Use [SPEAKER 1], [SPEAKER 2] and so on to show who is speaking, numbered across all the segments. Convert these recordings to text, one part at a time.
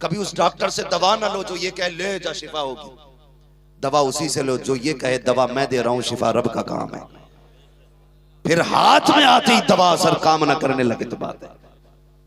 [SPEAKER 1] कभी उस डॉक्टर से दवा ना लो जो ये कहे ले जा शिफा होगी, दवा उसी से लो जो ये कहे दवा मैं दे रहा हूं, शिफा रब का काम है। फिर हाथ में आती ही दवा असर काम ना करने लगे तो बात है,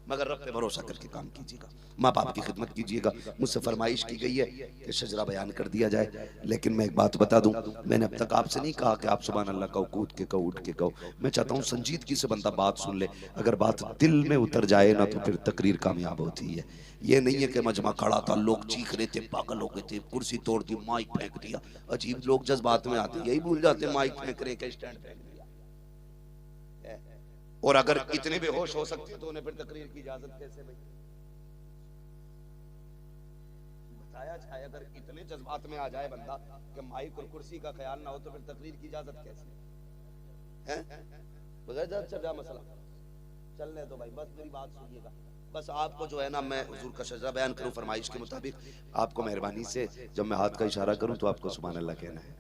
[SPEAKER 1] मगर रब पे भरोसा करके काम कीजिएगा, माँ बाप की खिदमत कीजिएगा। मुझसे फरमाइश की गई है कि शजरा बयान कर दिया जाए, लेकिन मैं एक बात बता दूं, मैंने अब तक आपसे नहीं कहा कि आप सुभान अल्लाह कहो, कूद के कहो, उठ के कहो। मैं चाहता हूं संजीदगी से बंदा बात सुन ले, अगर बात दिल में उतर जाए ना तो फिर तकरीर कामयाब होती है। ये नहीं है कि मजमा खड़ा था, लोग चीख रहे थे, पागल हो गए थे, कुर्सी तोड़ दी, माइक फेंक दिया। अजीब लोग जज्बात में आते यही भूल जाते माइक फेंक रहे के स्टैंड फेंक दिया। और अगर इतने बेहोश हो सकते तो उन्हें फिर तकरीर की इजाजत कैसे भाई बताया जाए। अगर इतने जज्बात में आ जाए बंदा कि माइक और कुर्सी का ख्याल ना हो तो फिर तकरीर की इजाजत कैसे है? बगैर चल रहा मसला चलने दो भाई, बस मेरी बात सुनिएगा। बस आपको जो है ना मैं हुजूर का शजरा बयान करूं फरमाइश के मुताबिक, आपको मेहरबानी से जब मैं हाथ का इशारा करूं तो आपको सुभान अल्लाह कहना है,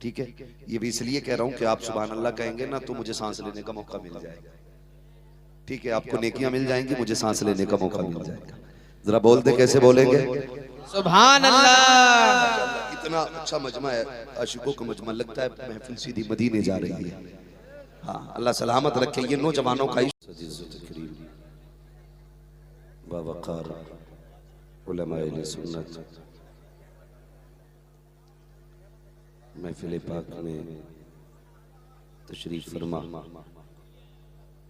[SPEAKER 1] ठीक है? ये भी इसलिए कह रहा हूं कि आप सुभान अल्लाह कहेंगे ना तो मुझे सांस लेने का मौका मिल जाएगा, ठीक है? आपको नेकियां मिल जाएंगी, मुझे सांस लेने का मौका मिल जाएगा। जरा बोल दे कैसे बोलेंगे?
[SPEAKER 2] सुभान अल्लाह।
[SPEAKER 1] इतना अच्छा मजमा है, आशिकों का मजमा, लगता है महफिल सीधी मदीने जा रही है। हाँ, अल्लाह सलामत रखे ये नौजवानों का वक़ार उलमाए सुन्नत महफिल पाक में तशरीफ फरमा,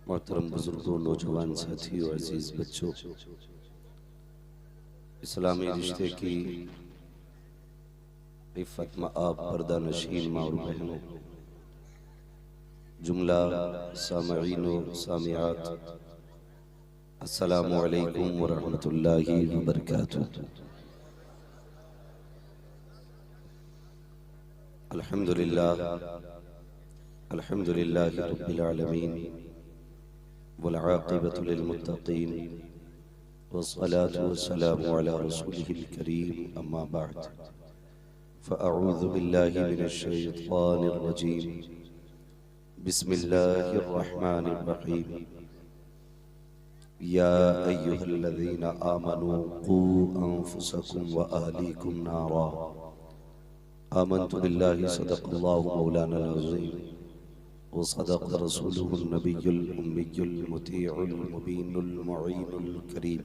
[SPEAKER 1] मोहतरम बुजुर्गों, नौजवान साथियों, अजीज बच्चों, इस्लामी रिश्ते की इफ़्फ़त में आप पर्दा नशीन माँ और बहनों, जुमला सामईन व सामियात, अस्सलामु अलैकुम व रहमतुल्लाहि व बरकातुहू। अल्हम्दुलिल्लाह अल्हम्दुलिल्लाहि रब्बिल आलमीन वल आक़िबतु लिल मुत्तक़ीन वस्सलातु वस्सलामु अला रसूलिहिल करीम, अम्मा बअद, फ़अऊज़ु बिल्लाहि मिनश शैतानिर रजीम, बिस्मिल्लाहिर रहमानिर रहीम। या अय्युहल्लज़ीना आमनू क़ू अन्फुसकुम व अहलीकुम नारा, आमन्तु बिल्लाहि सदक़ल्लाहु मौलाना अज़ीम व सदक़ रसूलुहुन नबियुल उम्मियुल मुतीउल मुबीनुल मुईनुल करीम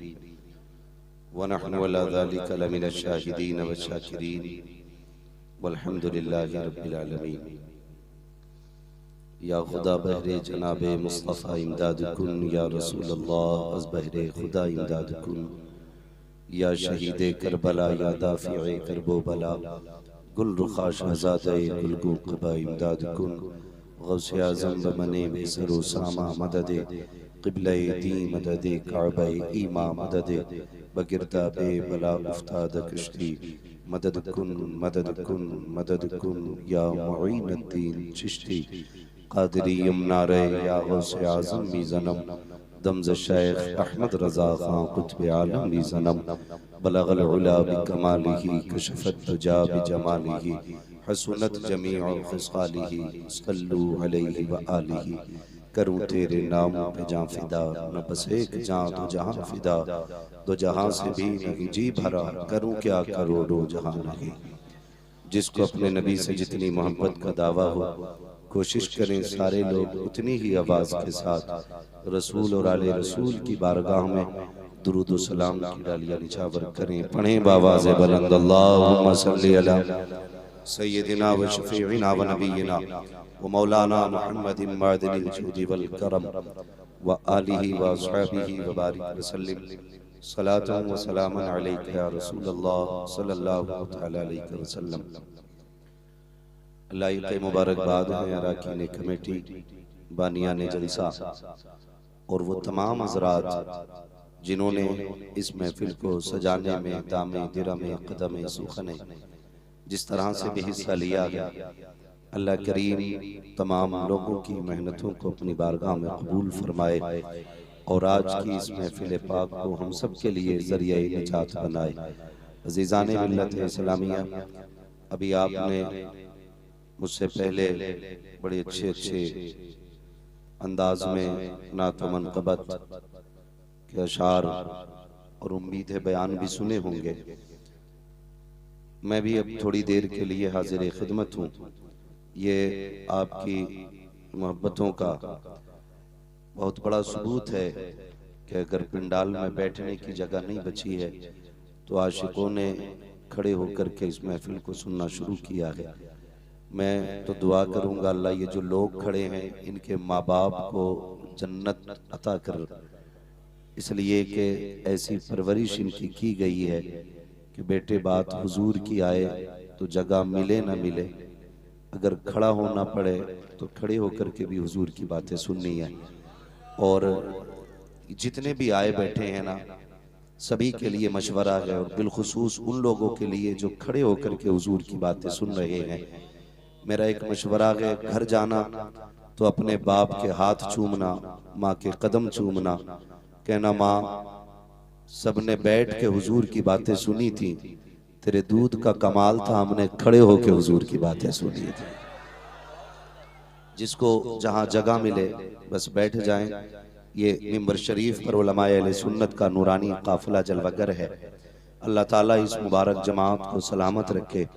[SPEAKER 1] व नहनु अला ज़ालिका लमिनश शाहिदीन व शाकिरीन वल्हम्दुलिल्लाहि रब्बिल आलमीन। या खुदा बहरे जनाबे मुस्तफ़ा इमदाद कुन, या रसूल अल्लाह अज़ बहरे खुदा इमदाद कुन, या शहीदे करबला, या दाफ़िए करबो बला, गुल रुखा शहज़ादे गुलगो क़बा इमदाद कुन, गौसे आज़म बमने बेसरो सामा मददे, क़िबले दी मददे, काबे ईमा मददे, बगिरदा बे बला उफ्ताद कश्ती, मदद कुन मदद कुन मदद कुन, या मुईनुद्दीन चिश्ती क़ादिरी यमनारे, या गौसे आज़म मीज़नम, दमज़ शेख अहमद रज़ा ख़ां क़ुत्ब आलम मीज़नम, बलग़ल उला बिकमालिही कशफ़त दुजा बिजमालिही, हसनत जमीउ ख़िसालिही, सल्लू अलैहि व आलिही। करूँ तेरे नाम पे जाँ फ़िदा, न बस एक जाँ दो जहाँ फ़िदा, दो जहाँ से भी नहीं जी भरा, करूँ क्या करोड़ों जहाँ नहीं। जिसको अपने नबी से जितनी मोहब्बत का दावा हो, कोशिश करें सारे लोग उतनी ही आवाज़ के साथ रसूल और आले रसूल की बारगाह में दुरूद व सलाम की डालियाँ निछावर करें। पढ़ें बावाज़े बुलंद, अल्लाहुम्मा सल्ली अला सय्यदिना व शफ़ीइना व नबीना व मौलाना मुहम्मदिन मादिनिल जूदि वल करम व आलिहि व अस्हाबिहि व बारिक वसल्लिम, सलातन व सलामन अलैका या रसूलल्लाह सल्लल्लाहु तआला अलैहि वसल्लम। लाइक़ मुबारकबाद है अरकान कमेटी, बानियान जलसा और वो तमाम हज़रात जिन्होंने इस महफिल को सजाने में दामे दिरमे कदमे सुखने जिस तरह से भी हिस्सा लिया गया, अल्लाह करीम तमाम लोगों की मेहनतों को अपनी बारगाह में कबूल फरमाए और आज की इस महफिल पाक को हम सब के लिए ज़रिया निजात बनाए। अज़ीज़ान मिल्लत इस्लामिया, अभी आपने मुझसे पहले बड़े अच्छे अच्छे अंदाज में नात व मनक़बत के अशार और उम्मीद है बयान भी सुने होंगे। मैं भी अब थोड़ी देर के लिए हाजिर खिदमत हूँ। ये आपकी मोहब्बतों का बहुत बड़ा सबूत है कि अगर पिंडाल में बैठने की जगह नहीं बची है तो आशिकों ने खड़े होकर के इस महफिल को सुनना शुरू किया है। मैं तो दुआ करूंगा अल्लाह ये जो लोग खड़े हैं इनके माँ बाप को जन्नत अता कर, इसलिए कि ऐसी परवरिश इनकी की गई है कि बेटे बात हुजूर की आए तो जगह मिले ना मिले, अगर खड़ा होना पड़े तो खड़े होकर के भी हुजूर की बातें सुननी है। और जितने भी आए बैठे हैं ना, सभी के लिए मशवरा है और बिलखुसूस उन लोगों के लिए जो खड़े होकर के हुजूर की बातें सुन रहे हैं। मेरा एक मशवरा है, घर जाना तो अपने बाप के हाथ चूमना, माँ के कदम चूमना, कहना माँ सबने बैठ के हुजूर की बातें सुनी थी, तेरे दूध का कमाल था, हमने खड़े होके हुजूर की बातें सुनी थी। जिसको जहां जगह मिले बस बैठ जाएं। ये मिंबर शरीफ पर उलमाए अहले सुन्नत का नूरानी काफिला जलवागर है। अल्लाह ताला इस मुबारक जमात को सलामत रखे।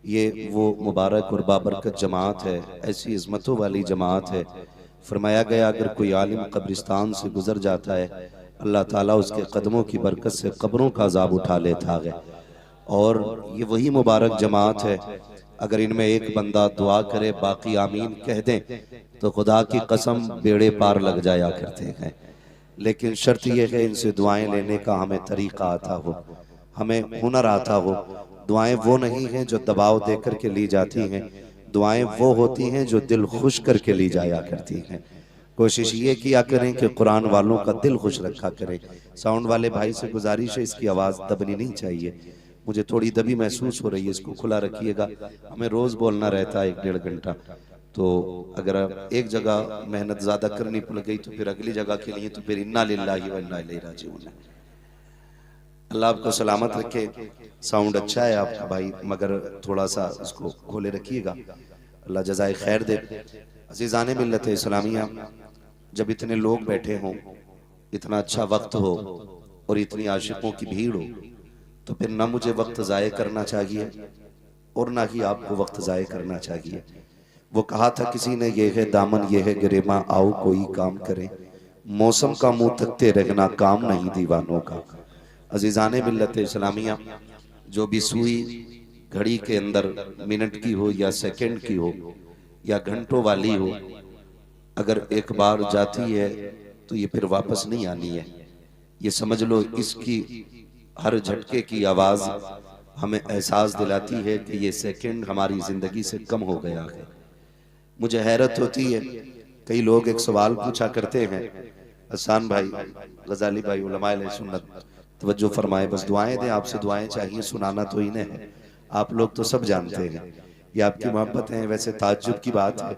[SPEAKER 1] ये वो मुबारक और बाबरकत जमात है, ऐसी इज़्ज़तों वाली जमात है। फरमाया गया अगर कोई आलिम कब्रिस्तान से गुजर जाता है अल्लाह ताला उसके कदमों की बरकत से कब्रों का अज़ाब उठा लेता है। और ये वही मुबारक जमात है, अगर इनमें एक बंदा दुआ करे बाकी आमीन कह दें तो खुदा की कसम बेड़े पार लग जाया करते हैं। लेकिन शर्त यह है इनसे दुआएं लेने का हमें तरीका आता हो, हमें हुनर आता हो। दुआएं वो नहीं हैं जो दबाव देकर के ली जाती हैं, दुआएं वो होती हैं जो दिल खुश करके ली जाया करती हैं। कोशिश ये किया करें कि कुरान वालों का दिल खुश रखा करें। साउंड वाले भाई से गुजारिश है इसकी आवाज़ दबनी नहीं चाहिए, मुझे थोड़ी दबी महसूस हो रही है, इसको खुला रखिएगा। हमें रोज़ बोलना रहता है 1-1.5 घंटा, तो अगर एक जगह मेहनत ज़्यादा करनी पड़ गई तो फिर अगली जगह के लिए तो फिर इन्ना लिल्लाहि व इन्ना इलैहि राजिऊन। अल्लाह आपको सलामत रखे। साउंड अच्छा है आपका भाई, मगर थोड़ा सा इसको खोले रखिएगा, अल्लाह जज़ाए खैर दे। अज़ीज़ाने मिल्लत इस्लामिया, जब इतने लोग बैठे हों, इतना अच्छा वक्त हो और इतनी आशिकों की भीड़ हो, तो फिर ना मुझे वक्त ज़ाये करना चाहिए और ना ही आपको वक्त ज़ाये करना चाहिए। वो कहा था किसी ने, ये है दामन ये है गिरेमा, आओ कोई काम करें, मौसम का मुंह तकते रहना काम नहीं दीवानों का। अजीज़ाने मिल्लत इस्लामिया, जो भी सुई घड़ी के अंदर मिनट की हो या सेकंड की हो या घंटों वाली हो, अगर एक बार जाती है तो ये फिर वापस नहीं आनी है। ये समझ लो इसकी हर झटके की आवाज़ हमें एहसास दिलाती है कि ये सेकंड हमारी ज़िंदगी से कम हो गया है। मुझे हैरत होती है, कई लोग एक सवाल पूछा करते हैं, हसन भाई गजाली भाई उलमाए अहले सुन्नत तवज्जो फरमाए, बस दुआएं दें, आपसे दुआएं चाहिए, सुनाना तो इन्हें है, आप लोग तो सब जानते हैं, ये आपकी मोहब्बत है। वैसे ताज्जुब की बात है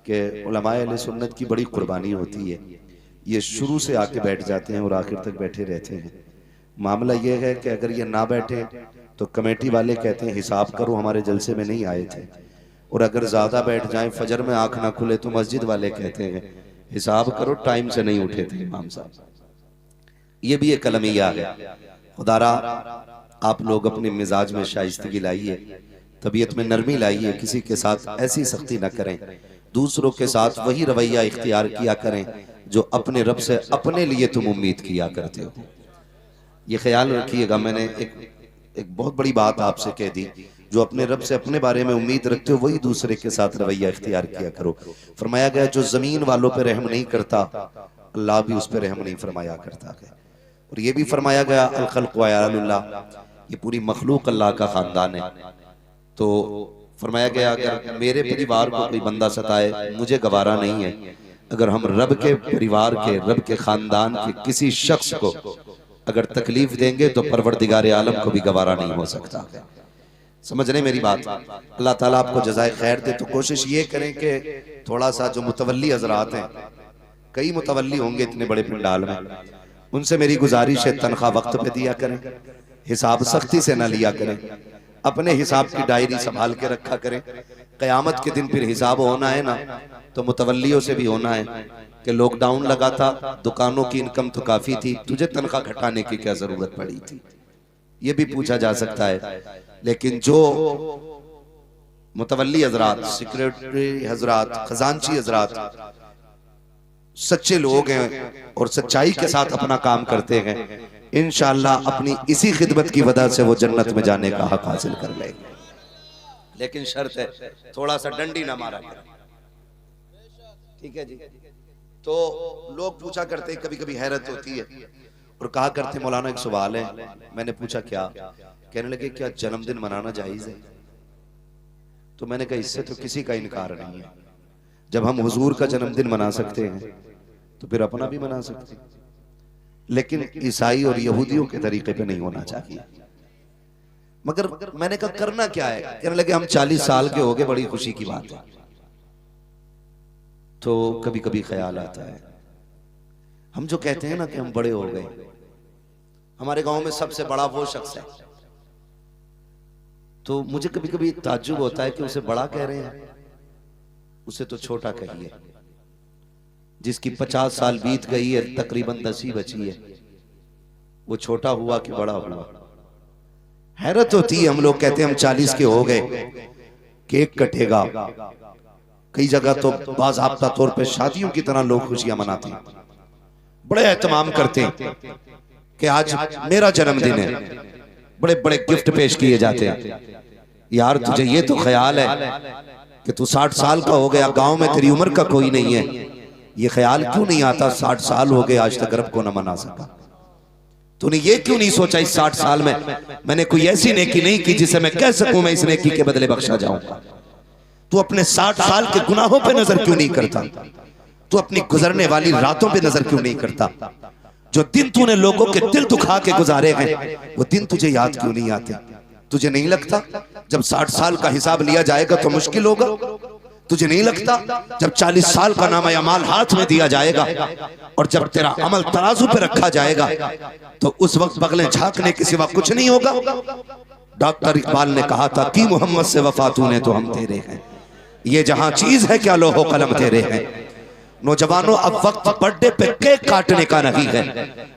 [SPEAKER 1] कि उलमाए अहले सुन्नत की बड़ी कुर्बानी होती है, ये शुरू से आके बैठ जाते हैं और आखिर तक बैठे रहते हैं। मामला ये है कि अगर ये ना बैठे तो कमेटी वाले कहते हैं हिसाब करो हमारे जलसे में नहीं आए थे, और अगर ज्यादा बैठ जाएं फजर में आंख ना खुले तो मस्जिद वाले कहते हैं हिसाब करो टाइम से नहीं उठे थे इमाम साहब। ये भी एक कलमिया है। खुदारा आप लोग अपने मिजाज में शाइस्तगी लाइए, तबीयत में नरमी लाइए, किसी के साथ ऐसी सख्ती ना करें, दूसरों के साथ वही रवैया इख्तियार किया करें जो अपने रब से अपने लिए तुम उम्मीद किया करते हो। ये ख्याल रखिएगा, मैंने एक बहुत बड़ी बात आपसे कह दी, जो अपने रब से अपने बारे में उम्मीद रखते हो वही दूसरे के साथ रवैया इख्तियार किया करो। फरमाया गया जो जमीन वालों पे रहम नहीं करता अल्लाह भी उस पर रहम नहीं फरमाया करता है। और ये भी फरमाया गया अल खल्क़ु अयालुल्लाह, ये पूरी मखलूक अल्लाह का खानदान है। तो फरमाया गया अगर मेरे परिवार को कोई बंदा सताए मुझे गवारा नहीं है, अगर हम रब के परिवार के रब के खानदान के किसी शख्स को अगर तकलीफ देंगे तो परवरदिगार आलम को भी गवारा नहीं हो सकता। समझ रहे मेरी बात? अल्लाह ताला आपको जज़ाए खैर दे। तो कोशिश ये करें कि थोड़ा सा जो मुतवल्ली हजरात हैं, कई मुतवल्ली होंगे इतने बड़े पंडाल में, उनसे मेरी गुजारिश है तनख्वाह वक्त पे दिया करें, हिसाब सख्ती से ना लिया करें, अपने हिसाब की डायरी संभाल के रखा करें। क़यामत के दिन फिर हिसाब होना है ना तो मुतवल्लियों से भी होना है कि लॉकडाउन लगा था, दुकानों की इनकम तो काफी थी, तुझे तनख्वाह घटाने की क्या जरूरत पड़ी थी? ये भी पूछा जा सकता है। लेकिन जो मुतवल्ली हजरात, सेक्रेटरी हजरात, खजांची हजरात सच्चे लोग हैं और सच्चाई के साथ अपना काम करते हैं, इंशाअल्लाह अपनी इसी खिदमत की वजह से वो जन्नत में जाने का हक हासिल कर लेंगे। लेकिन शर्त है थोड़ा सा डंडी ना मारा करें, ठीक है जी। तो लोग पूछा करते, कभी कभी हैरत होती है और कहा करते मौलाना एक सवाल है। मैंने पूछा क्या? कहने लगे क्या जन्मदिन मनाना जायज है? तो मैंने कहा इससे तो किसी का इनकार नहीं है। जब हम हुजूर का जन्मदिन मना सकते हैं तो फिर अपना भी मना सकते हैं, लेकिन ईसाई और यहूदियों के तरीके पे नहीं होना चाहिए। मगर मैंने कहा करना क्या है? कहने लगे हम 40 साल के हो गए, बड़ी खुशी की बात है। तो कभी कभी ख्याल आता है, हम जो कहते हैं ना कि हम बड़े हो गए, हमारे गांव में सबसे बड़ा वो शख्स है, तो मुझे कभी कभी ताज्जुब होता है कि उसे बड़ा कह रहे हैं, उसे तो छोटा कहिए। जिसकी 50 साल बीत गई है, तकरीबन 10 ही बची है, वो छोटा हुआ कि बड़ा हुआ? हैरत होती है, हम लोग कहते हैं हम 40 के हो गए, केक कटेगा, कई जगह तो बाज़ाब्ता तौर पे शादियों की तरह लोग खुशियां मनाते हैं, बड़े एहतमाम करते हैं कि आज मेरा जन्मदिन है, बड़े बड़े गिफ्ट पेश किए जाते हैं। यार तुझे ये तो ख्याल है कि तू 60 साल का हो गया, गांव में तेरी उम्र का कोई नहीं है, ये ख्याल क्यों नहीं आता 60 साल हो गए आज तक रब को न मना सका? तूने ये क्यों नहीं सोचा इस 60 साल में मैंने कोई ऐसी नेकी नहीं की जिसे मैं कह सकूं मैं इस नेकी के बदले बख्शा जाऊंगा? तू अपने 60 साल के गुनाहों पे नजर क्यों नहीं करता? तू अपनी गुजरने वाली रातों पे नजर क्यों नहीं करता? जो दिन तूने लोगों के दिल दुखा के गुजारे हैं, वो दिन तुझे याद क्यों नहीं आते? तुझे नहीं लगता जब 60 साल का हिसाब लिया जाएगा तो मुश्किल होगा? तुझे नहीं लगता जब 40 साल का नाम अमाल हाथ में दिया जाएगा और जब तेरा अमल तराजू पे रखा जाएगा तो उस वक्त बगलें झांकने के सिवा कुछ नहीं होगा? डॉक्टर इकबाल ने कहा था कि मोहम्मद से वफा तूने तो हम तेरे हैं, ये जहां चीज है क्या लोहो कलम तेरे हैं। नौजवानों अब वक्त बर्थडे पे केक काटने का नहीं है।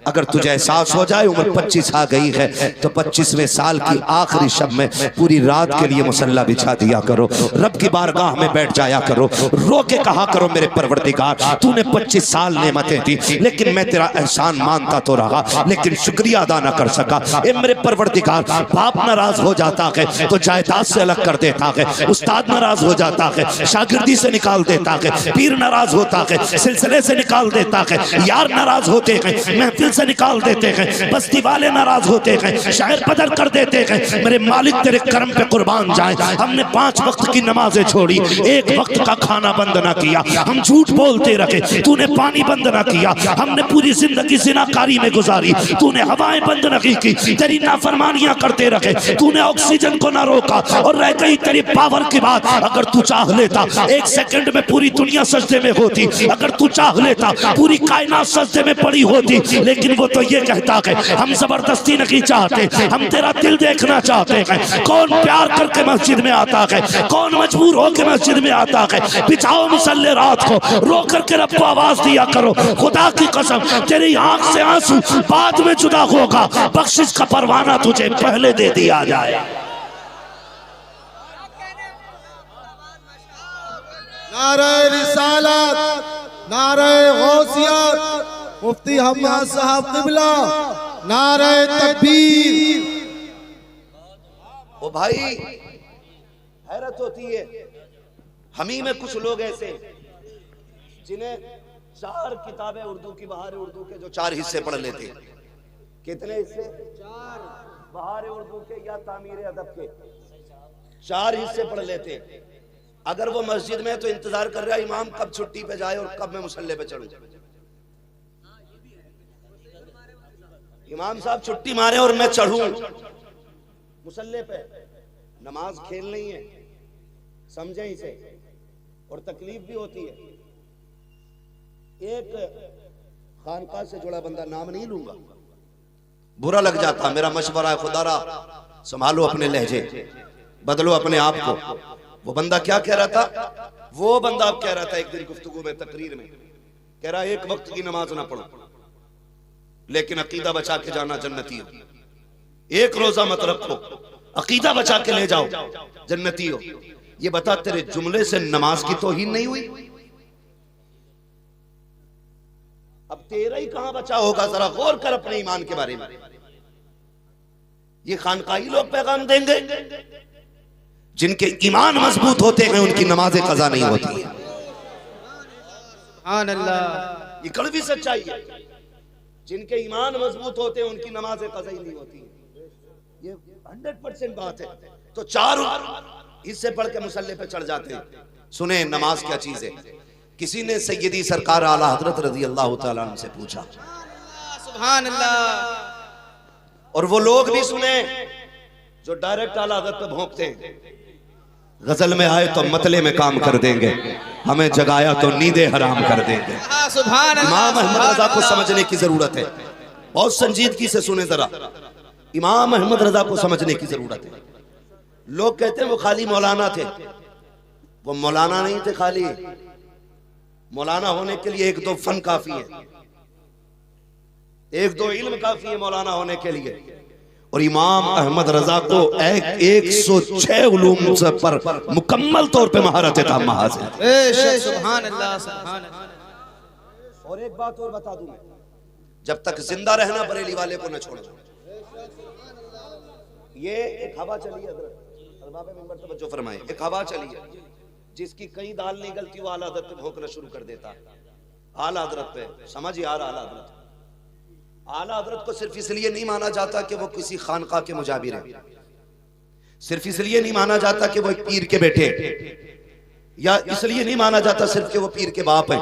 [SPEAKER 1] अगर तुझे एहसास हो जाए उम्र 25 आ गई है तो 25वें साल की आखिरी शब में पूरी रात के लिए मुसल्ला बिछा दिया करो, रब की बारगाह में बैठ जाया करो, रो के कहा करो मेरे परवरदिगार तूने 25 साल नेमतें दी, लेकिन मैं तेरा एहसान मानता तो रहा लेकिन शुक्रिया अदा न कर सका। ए मेरे परवरदिगार, बाप नाराज हो जाता है तो जायदाद से अलग कर देता है, उस्ताद नाराज हो जाता है शागिर्दी से निकाल देता है, पीर नाराज होता है सिलसिले से निकाल देता है, यार नाराज होते हैं महफिल से निकाल देते हैं, बस्ती वाले नाराज होते हैं, शायर बदल कर देते हैं। मेरे मालिक तेरे करम पे कुर्बान जाए, हमने 5 वक्त की नमाजें छोड़ी, 1 वक्त का खाना बंद ना किया, हम झूठ बोलते रहे, तूने पानी बंद ना किया, हमने पूरी जिंदगी जिनाकारी में गुजारी, तूने हवाएं बंद नहीं की, तेरी नाफरमानियां करते रहे, तूने ऑक्सीजन को ना रोका और रह गई तेरी पावर की बात। अगर तू चाह लेता 1 सेकंड में पूरी दुनिया सजदे में होती, अगर तू चाह लेता पूरी कायनात सजदे में पड़ी होती, लेकिन वो तो ये कहता है हम जबरदस्ती नहीं चाहते, हम तेरा दिल देखना चाहते हैं। कौन प्यार करके मस्जिद में आता है, कौन मजबूर होकर मस्जिद में आता है? बिछाओ मुसल्ले रात को, रो करके रब को आवाज दिया करो, खुदा की कसम तेरी आंख से आंसू बाद में जुदा होगा, बख्शिश का परवाना तुझे पहले दे दिया जाए।
[SPEAKER 3] नारे रिसालत, नारे गौसियत, मुफ्ती हम्मा साहब क़िबला, नारे तकबीर।
[SPEAKER 1] ओ भाई हैरत होती है, हम ही में कुछ लोग ऐसे जिन्हें 4 किताबें उर्दू की, बहार उर्दू के जो 4 हिस्से पढ़ लेते। कितने हिस्से? 4। बहार उर्दू के या तामीर अदब के 4 हिस्से पढ़ लेते। अगर वो मस्जिद में तो इंतजार कर रहा है इमाम कब छुट्टी पे जाए और कब मैं मुसल्ले पे चढ़ूं। इमाम साहब छुट्टी मारे और मैं चढ़ूं मुसल्ले पे। नमाज खेल नहीं है, समझे इसे, और तकलीफ भी होती है। एक खानका से जुड़ा बंदा, नाम नहीं लूंगा, बुरा लग जाता, मेरा मशवरा है खुदारा संभालो अपने लहजे, बदलो अपने आप को। वो बंदा क्या कह रहा था? वो बंदा अब कह रहा था एक दिन गुफ्तगू में, तकरीर में, कह रहा एक वक्त की नमाज ना पढ़ो लेकिन अकीदा बचा के जाना जन्नती हो। एक रोजा मत रखो, अकीदा बचा के ले जाओ, जन्नती हो। ये बता तेरे जुमले से नमाज की तौहीन नहीं हुई? अब तेरा ही कहां बचा होगा, जरा गौर कर अपने ईमान के बारे में। ये खानकाही लोग पैगाम देंगे, जिनके ईमान मजबूत होते हैं उनकी नमाजें कज़ा नहीं होती है। ये कड़वी सच्चाई है। जिनके ईमान मजबूत होते हैं उनकी नमाजें कज़ा ही नहीं होती है। ये 100% बात है। तो 4 हिस्से पढ़ के मुसल्ले पे चढ़ जाते हैं। सुने नमाज क्या चीज है। किसी ने सैयदी सरकार आला हजरत रज़ी अल्लाह तआला अन्हु से पूछा,
[SPEAKER 2] सुभान अल्लाह,
[SPEAKER 1] और वो लोग भी सुने जो डायरेक्ट आला हजरत पे भोंकते हैं, गजल में आए तो मतले में काम कर देंगे, हमें जगाया तो नींदे हराम कर देंगे।
[SPEAKER 2] सुभान अल्लाह।
[SPEAKER 1] इमाम अहमद रजा को समझने की जरूरत है। बहुत संजीदगी से सुने जरा, इमाम अहमद रजा को समझने की जरूरत है। लोग कहते हैं वो खाली मौलाना थे, वो मौलाना नहीं थे। खाली मौलाना होने के लिए 1-2 फन काफी है, 1-2 इल्म काफी है मौलाना होने के लिए। और इमाम अहमद रजा को 106 उलूम पर मुकम्मल तौर पे महारत ताम्मा हासिल है।
[SPEAKER 2] सुभान अल्लाह, सुभान अल्लाह।
[SPEAKER 1] और एक बात और बता दूं, जब तक जिंदा रहना बरेली वाले को न छोड़ो। ये एक हवा चली है, अरबाब मिंबर तवज्जो फरमाए, एक हवा चली है जिसकी कई दाल निकलती, वो आला हज़रत पे भौंकना शुरू कर देता है। आला हज़रत पे समझ यार, आला हज़रत, आला हज़रत को सिर्फ इसलिए नहीं माना जाता कि वो किसी खानका के मुजाबिर है, सिर्फ इसलिए नहीं माना जाता कि वो एक पीर के बेटे, या इसलिए नहीं माना जाता सिर्फ कि वो पीर के बाप है,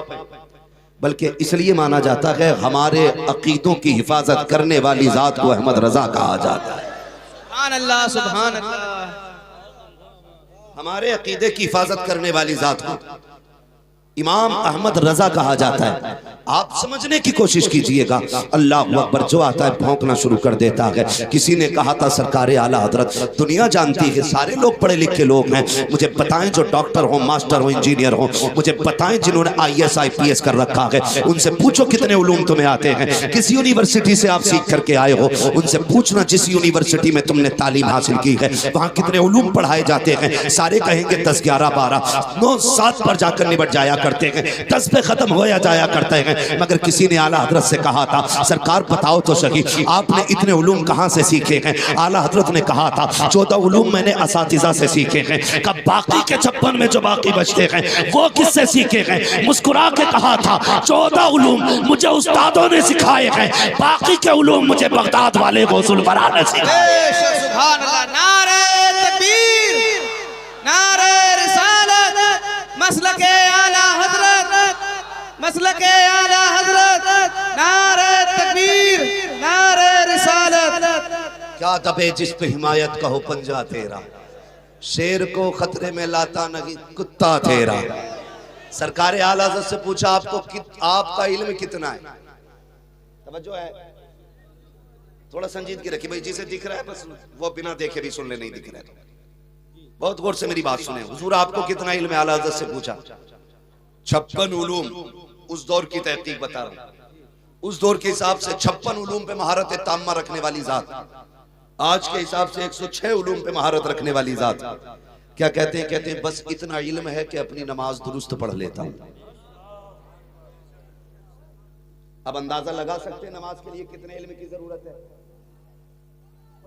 [SPEAKER 1] बल्कि इसलिए माना जाता है हमारे अकीदों की हिफाजत करने वाली जात को अहमद रजा कहा जाता है।
[SPEAKER 2] सुभान अल्लाह, सुभान अल्लाह।
[SPEAKER 1] हमारे अकीदे की हिफाजत करने वाली जात को इमाम अहमद रजा कहा जाता है। आप समझने की कोशिश कीजिएगा। अल्लाह अकबर जो आता है भौंकना शुरू कर देता है। किसी ने कहा था सरकार आला हजरत, दुनिया जानती है सारे लोग पढ़े लिखे लोग हैं, मुझे बताएं जो डॉक्टर हो, मास्टर हो, इंजीनियर हो, मुझे बताएं जिन्होंने IAS IPS कर रखा है, उनसे पूछो कितने उलूम तुम्हें आते हैं। किस यूनिवर्सिटी से आप सीख करके आए हो, उनसे पूछना जिस यूनिवर्सिटी में तुमने तालीम हासिल की है वहां कितने उलूम पढ़ाए जाते हैं। सारे कहेंगे 10, 11, 12, 9, 7 पर जाकर निबट जाया करते हैं, 10 पे खत्म हो जाया करते हैं। मगर किसी ने आला हजरत से कहा था सरकार बताओ तो सही आपने इतने उलूम कहां से सीखे हैं। आला हजरत ने कहा था 14 उलूम मैंने असातिज़ा से सीखे हैं। कब बाकी के 56 में जो बाकी बचते हैं वो किससे सीखे हैं। मुस्कुरा के कहा था 14 उलूम मुझे उस्तादों ने सिखाए हैं, बाकी के उलूम मुझे बगदाद वाले गौसुल बरा ने सिखाए।
[SPEAKER 2] सुभान अल्लाह। नारे तकबीर, नारे रिसालत, मसलके आला हजरत, मसलके आला हजरत, नारे तकबीर, नारे रिसालत।
[SPEAKER 1] क्या दबे जिस पे हिमायत का हो पंजा तेरा, शेर को खतरे में लाता नहीं कुत्ता तेरा। सरकार आला हज़रत से पूछा आपका इल्म कितना है। तवज्जो है, थोड़ा संजीदगी रखिए भाई, जिसे दिख रहा है बस वो बिना देखे भी सुन ले, नहीं दिख रहा है बहुत गौर से मेरी बात सुने। हुजूर आपको कितना इल्म है, आला हज़रत से पूछा। 56 उलूम, उस दौर की तहकीक बता रहा हूं, उस दौर के हिसाब से 56 उलूम पे महारत ताम्मा रखने वाली जात, आज के हिसाब से 106 उलूम पे महारत रखने वाली जात। क्या कहते हैं, कहते हैं बस इतना इल्म है कि अपनी नमाज दुरुस्त पढ़ लेता हूं। अब अंदाजा लगा सकते हैं नमाज के लिए कितने इल्म की जरूरत है।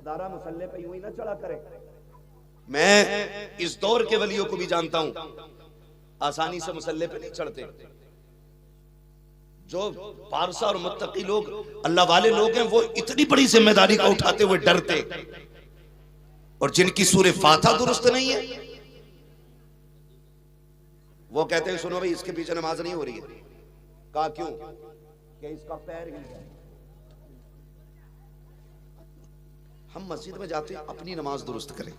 [SPEAKER 1] दारा मुसल्ले पे यूं ही ना चढ़ा करें। मैं इस दौर के वलियों को भी जानता हूं, आसानी से मुसल्ले पे नहीं चढ़ते। जो पारसा और मुत्तकी लोग अल्लाह वाले लोग हैं वो इतनी बड़ी जिम्मेदारी को उठाते हुए डरते, और जिनकी सूरे फातिहा दुरुस्त नहीं है वो कहते हैं सुनो भाई इसके पीछे नमाज नहीं हो रही है। कहा क्यों, कि इसका पैर हिल गया। हम मस्जिद में जाते हैं अपनी नमाज दुरुस्त करें,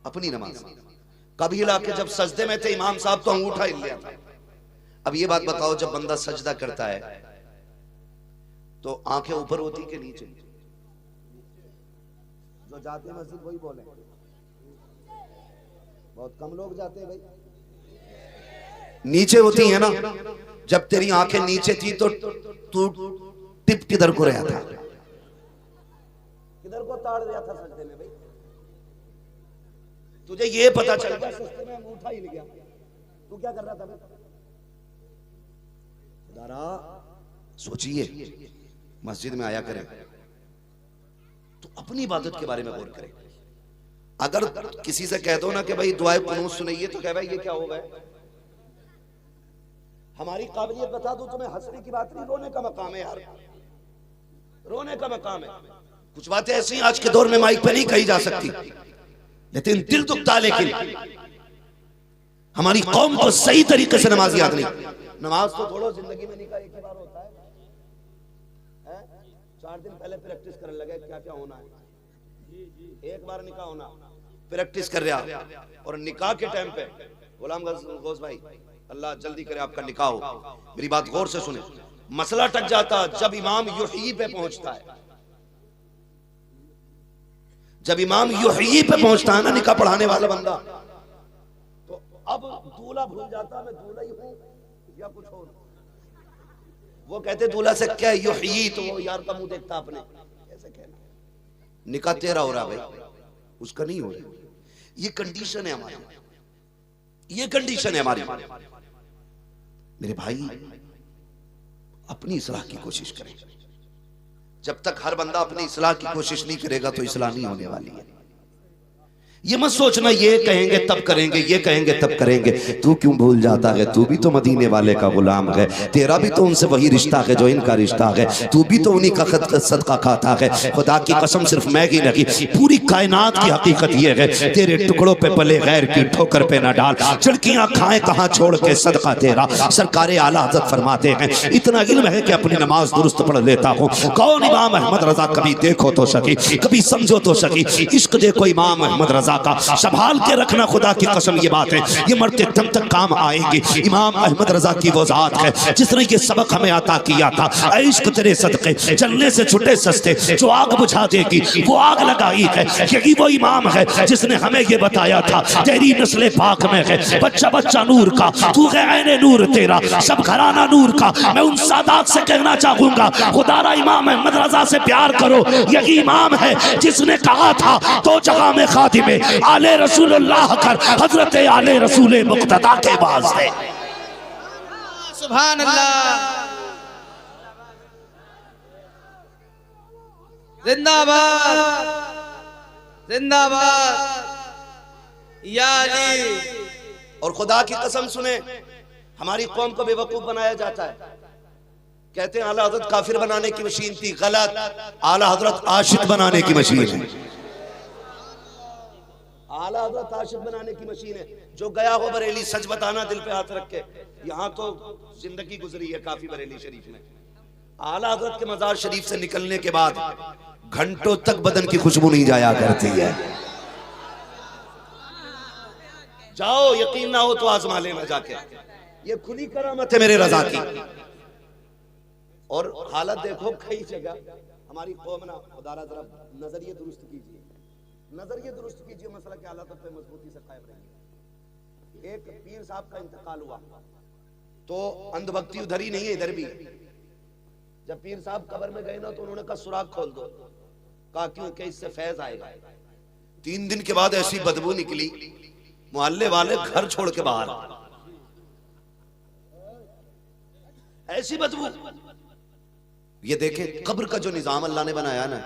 [SPEAKER 1] अपनी नमाज। कभी हिला के जब सजदे में थे इमाम साहब तो अंगूठा हिल गया था। अब ये बात बताओ जब बंदा सजदा करता है तो आंखें ऊपर होती कि नीचे? जो जाते हैं मस्जिद वही बोले, बहुत कम लोग जाते हैं भाई, नीचे होती है ना। जब तेरी आंखें नीचे थी तो तू टिप किधर को रहा था, किधर को ताड़ रहा था सजदे में भाई? तुझे ये पता चल गया सजदे में अंगूठा हिल गया, तू क्या कर रहा था भाई? दारा सोचिए, मस्जिद में आया करें तो अपनी इबादत के बारे में गौर करें। अगर किसी से कह दो ना कि भाई दुआए कुनूत सुनाइए तो कह भाई ये क्या होगा? हमारी काबिलियत बता दूं तुम्हें, हंसने की बात नहीं, रोने का मकाम है यार, रोने का मकाम है। कुछ बातें ऐसी आज के दौर में माइक पे नहीं कही जा सकती, लेकिन दिल दुखता। लेकिन हमारी कौम को सही तरीके से नमाज याद नहीं। नमाज तो थोड़ा जिंदगी में निकाह एक ही बार होता है? 4 दिन पहले प्रैक्टिस करने लगे क्या क्या होना है, एक बार निकाह होना, प्रैक्टिस कर रहा। और निकाह के टाइम पे गुलाम गौस भाई, अल्लाह जल्दी करे आपका निकाह हो, मेरी बात गौर से सुने। मसला टक जाता जब इमाम युही पे पहुंचता है, जब इमाम युही पे पहुंचता है ना निकाह पढ़ाने वाला बंदा, तो अब दूल्हा भूल जाता मैं दूल्हा ही हूं या कुछ और। वो कहते दूल्हा से क्या युही, तो वो यार का मुंह देखता अपने, ऐसे कहना निकाह तेरा हो रहा भाई, उसका नहीं हो रहा। ये कंडीशन है हमारी, ये कंडीशन है हमारी। मेरे भाई अपनी इस्लाह की कोशिश करें। जब तक हर बंदा अपनी इस्लाह की कोशिश नहीं करेगा तो इस्लाह नहीं होने वाली है। ये मत सोचना ये कहेंगे तब करेंगे, ये कहेंगे तब करेंगे। तू क्यों भूल जाता है? तू भी तो मदीने वाले का गुलाम है, तेरा भी तो उनसे वही रिश्ता है जो इनका रिश्ता है, तू भी तो उन्हीं का सदका खाता है। खुदा की कसम सिर्फ मैं ही नहीं, पूरी कायनात की हकीकत ये है, तेरे टुकड़ों पे पले गैर की ठोकर पे न डाल, चिड़कियां खाएं कहां छोड़ के सदका तेरा। सरकारे आला हज़रत फरमाते हैं इतना इल्म है कि अपनी नमाज दुरुस्त पढ़ लेता हूँ। कौन इमाम अहमद रजा कभी देखो तो सकी, कभी समझो तो सकी। इश्क देखो इमाम अहमद रजा का, संभाल के रखना, खुदा की कसम ये बात है, ये मरते दम तक काम आएंगे। इमाम अहमद रजा की वो जात है जिसने ये सबक हमें अता किया था, इश्क तेरे सदके जलने से छुटे सस्ते, जो आग बुझा देगी वो आग लगाई है। यही वो इमाम है जिसने हमें ये बताया था तेरी नस्ल पाक में है बच्चा बच्चा नूर का, तू है ऐने नूर तेरा, सब घराना नूर का। मैं उन सादात से कहना चाहूंगा खुदारा इमाम अहमद रजा से प्यार करो। यही इमाम है जिसने कहा था तो जगह में खातिमे आले रसूलुल्लाह कर, हजरत आले रसूल मुक्तदा के वास्ते।
[SPEAKER 2] सुभान अल्लाह, जिंदाबाद जिंदाबाद या अली।
[SPEAKER 1] और खुदा की कसम सुने, हमारी कौम को बेवकूफ बनाया जाता है। कहते हैं आला हजरत काफिर बनाने की मशीन थी, गलत। आला हजरत आशिक बनाने की मशीन है। आला हजरत आशिक बनाने की मशीन है। जो गया हो बरेली, सच बताना दिल पे हाथ रख के, यहाँ तो जिंदगी गुजरी है काफी बरेली शरीफ में। आला हजरत के मजार शरीफ से निकलने के बाद घंटों तक बदन की खुशबू नहीं जाया करती है। जाओ, यकीन ना हो तो आजमा लेना जाके, ये खुली करामत है मेरे रजा की। और हालत देखो कई जगह हमारी कौम ना, खुदारा जरा नजरिए दुरुस्त कीजिए, नजरिए दुरुस्त कीजिए, मसला के हालात पे मजबूती से कायम रहेंगे। एक पीर साहब का इंतकाल हुआ तो अंधभक्ति उधर ही नहीं है, इधर भी। जब पीर साहब कब्र में गए ना तो उन्होंने कहा सुराख खोल दो, कहा क्यों? कि इससे फैज आएगा। 3 दिन के बाद ऐसी बदबू निकली, मोहल्ले वाले घर छोड़ के बाहर, ऐसी बदबू। ये देखे कब्र का जो निजाम अल्लाह ने बनाया ना,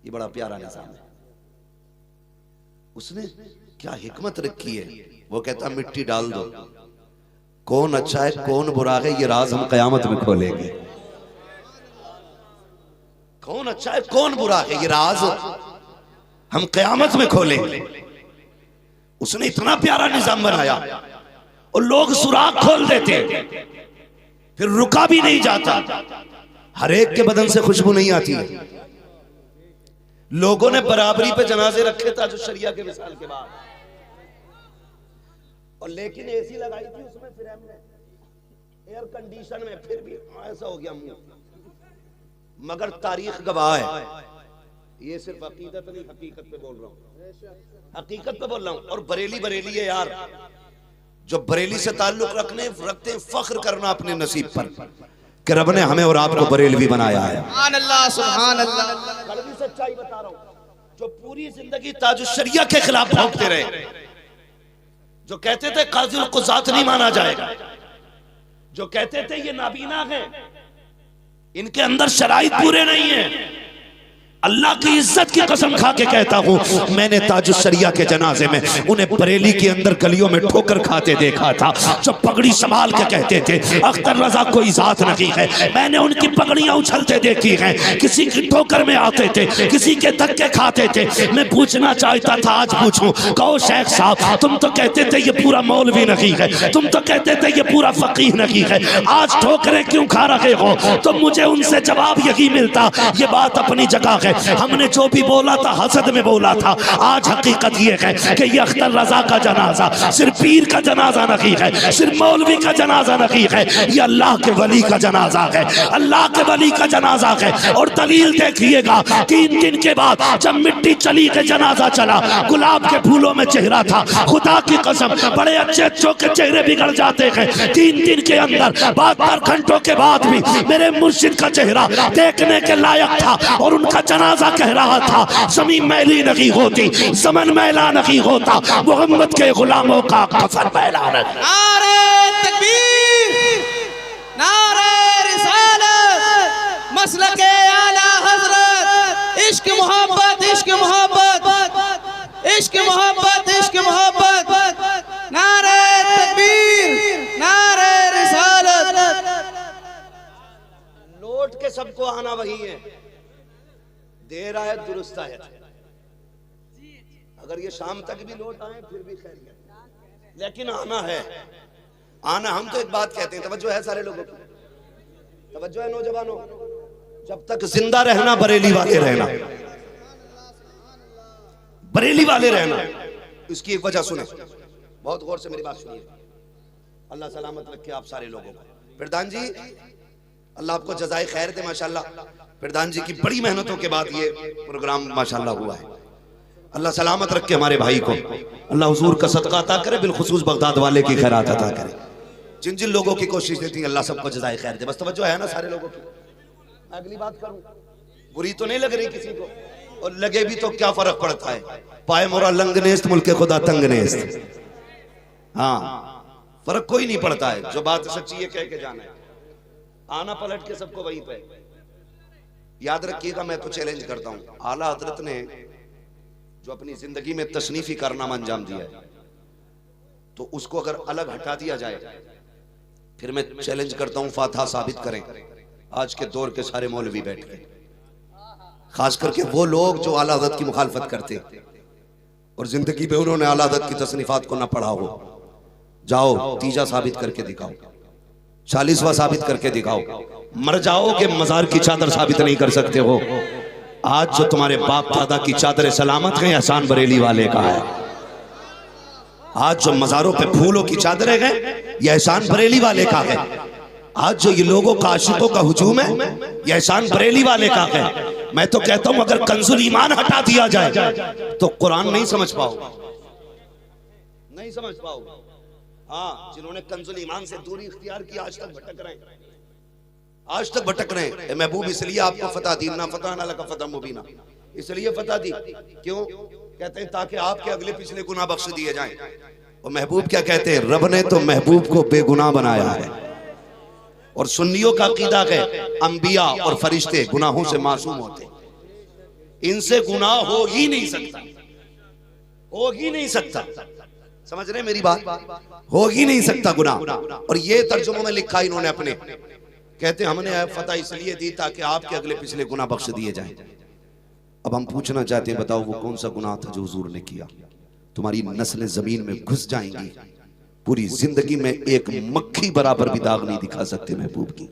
[SPEAKER 1] ये बड़ा प्यारा निजाम है। उसने क्या हिकमत रखी है। वो कहता मिट्टी डाल दो, कौन अच्छा है कौन बुरा है ये राज हम कयामत में खोलेंगे। कौन अच्छा है कौन बुरा है ये राज हम कयामत में खोलेंगे। उसने इतना प्यारा निजाम बनाया और लोग सुराख खोल देते, फिर रुका भी नहीं जाता। हर एक के बदन से खुशबू नहीं आती है। लोगों ने बराबरी पे जनाजे रखे था जो शरिया के विसाल के बाद, और लेकिन एसी लगाई थी उसमें, फ्रेम में, एयर कंडीशन में, फिर भी ऐसा हो गया मुंह। मगर तारीख गवाह है, ये सिर्फ अकीदत नहीं हकीकत पे बोल रहा हूं, हकीकत पे बोल रहा हूं। और बरेली बरेली है यार, जो बरेली से ताल्लुक रखते हैं फख्र करना अपने नसीब पर कि रब ने हमें और आपको बरेलवी बनाया है।
[SPEAKER 2] सुभान अल्लाह, सुभान अल्लाह।
[SPEAKER 1] कड़वी सच्चाई बता रहा हूं, जो पूरी जिंदगी ताजुश शरिया के खिलाफ भौंकते रहे, जो कहते थे काज़ी को जात नहीं माना जाएगा, जो कहते थे ये नाबीना है, इनके अंदर शराइत पूरे नहीं है। अल्लाह की इज्जत की कसम खा के कहता हूँ, मैंने ताजुश शरिया के जनाजे में उन्हें बरेली के अंदर गलियों में ठोकर खाते देखा था, जो पगड़ी संभाल के कहते थे अख्तर रजा कोई जात नहीं है। मैंने उनकी पगड़ियां उछलते देखी हैं, किसी की ठोकर में आते थे, किसी के धक्के खाते थे। मैं पूछना चाहता था, आज पूछूं, कहो शेख साहब, तुम तो कहते थे ये पूरा मौलवी नहीं है, तुम तो कहते थे ये पूरा फकीह नहीं है, आज ठोकरें क्यों खा रहे हो? तो मुझे उनसे जवाब यही मिलता, ये बात अपनी जगह है, हमने जो भी बोला था हसद में बोला था। आज हकीकत ये है कि ये अख्तर रजा का जनाजा सिर्फ पीर का जनाजा नहीं है, सिर्फ मौलवी का जनाजा नहीं है, ये अल्लाह के वली का जनाजा है, अल्लाह के वली का जनाजा है। और दलील देखिएगा, 3 दिन के बाद जब मिट्टी चली के जनाजा चला, गुलाब के फूलों में चेहरा था, खुदा की कसम बड़े अच्छे अच्छों के चेहरे बिगड़ जाते हैं। 3 दिन के अंदर 72 घंटों के बाद भी मेरे मुर्शिद का चेहरा देखने के लायक था। और उनका जनाजा कह रहा था, ज़मीन मैली नहीं होती, ज़मन मैला नहीं होता, मोहम्मद के गुलामों का कफन मैला नहीं।
[SPEAKER 2] नारे तकबीर, नारे रिसालत, मसलके आला हजरत, इश्क मोहब्बत, इश्क मोहब्बत, इश्क मोहब्बत, इश्क मोहब्बत, नारे तकबीर, नारे रिसालत।
[SPEAKER 1] लौट के सबको आना वही है, देर आए दुरुस्त आए। अगर ये शाम तक भी लौट आए फिर भी खैरियत, लेकिन आना है, आना। हम तो एक बात कहते हैं, तवज्जो है सारे लोगों की, तवज्जो है नौजवानों, जब तक जिंदा रहना बरेली वाले रहना, बरेली वाले रहना। इसकी एक वजह सुने, बहुत गौर से मेरी बात सुनिए, अल्लाह सलामत रखे आप सारे लोगों को। प्रधान जी अल्लाह आपको जज़ाए खैर दे, माशाल्लाह प्रधान जी की बड़ी मेहनतों के बाद ये प्रोग्राम माशाल्लाह हुआ है। अल्लाह सलामत रखे हमारे भाई को, अल्लाह हुजूर का सदका अता करे, बिलखुसूस बगदाद वाले की खैरात अता करे। जिन जिन लोगों की कोशिश थी अल्लाह सबको जज़ाए खैर दे। बस तवज्जो है ना सारे लोगों की। अगली बात करूं, बुरी तो नहीं लग रही किसी को, और लगे भी तो क्या फर्क पड़ता है, पाए मोरा लंगनेस्त मुल्के खुदा तंगनेस्त। हाँ, फर्क कोई नहीं पड़ता है, जो बात सच्ची है कह के जाना है, आना पलट के सबको वहीं पे। याद रखिएगा, मैं तो चैलेंज करता हूं, आला हजरत ने जो अपनी जिंदगी में तसनीफी कारनामा अंजाम दिया है, तो उसको अगर अलग हटा दिया जाए, फिर मैं चैलेंज करता हूं फातहा साबित करें आज के दौर के सारे मौलवी बैठ के, खास करके वो लोग जो आला हजरत की मुखालफत करते और जिंदगी में उन्होंने आला हजरत की तसनीफात को ना पढ़ा हो। जाओ तीजा साबित करके दिखाओ, 40वां साबित करके दिखाओ, मर जाओगे मजार की चादर साबित नहीं कर सकते हो। आज जो तुम्हारे बाप दादा की चादर सलामत है, एहसान बरेली वाले का है। आज जो मजारों पे फूलों की चादरें हैं, यह एहसान बरेली वाले का है। आज जो ये लोगों का आशिकों का हुजूम है, यह एहसान बरेली वाले का है। मैं तो कहता हूं अगर कंजुल ईमान हटा दिया जाए तो कुरान नहीं समझ पाओगे, नहीं समझ पाओगे। हाँ, जिन्होंने कंजुल ईमान से दूरी इख्तियार की आज तक भटक रहे हैं, आज तक भटक रहे हैं। महबूब इसलिए आपको फतह दी, ना फतह ना लका फतह मुबीना, इसलिए फतह दी क्यों? कहते हैं ताकि आपके अगले पिछले गुनाह बख्श दिए जाएं। और महबूब क्या कहते हैं? रब ने तो महबूब को बेगुनाह बनाया है। और सुन्नियों का अकीदा है अंबिया और फरिश्ते गुनाहों से मासूम होते, इनसे गुनाह हो ही नहीं सकता, हो ही नहीं सकता। समझ रहे मेरी बात? हो ही नहीं सकता गुनाह। और ये तर्जुमा में लिखा इन्होंने अपने, कहते हैं हमने फतह इसलिए दी ताकि आपके अगले पिछले गुनाह बख्श दिए जाएं। अब हम पूछना चाहते हैं, बताओ वो कौन सा गुनाह था जो हुजूर ने किया? तुम्हारी नस्लें जमीन में घुस जाएंगी, पूरी जिंदगी में एक मक्खी बराबर भी दाग नहीं दिखा सकते महबूब की,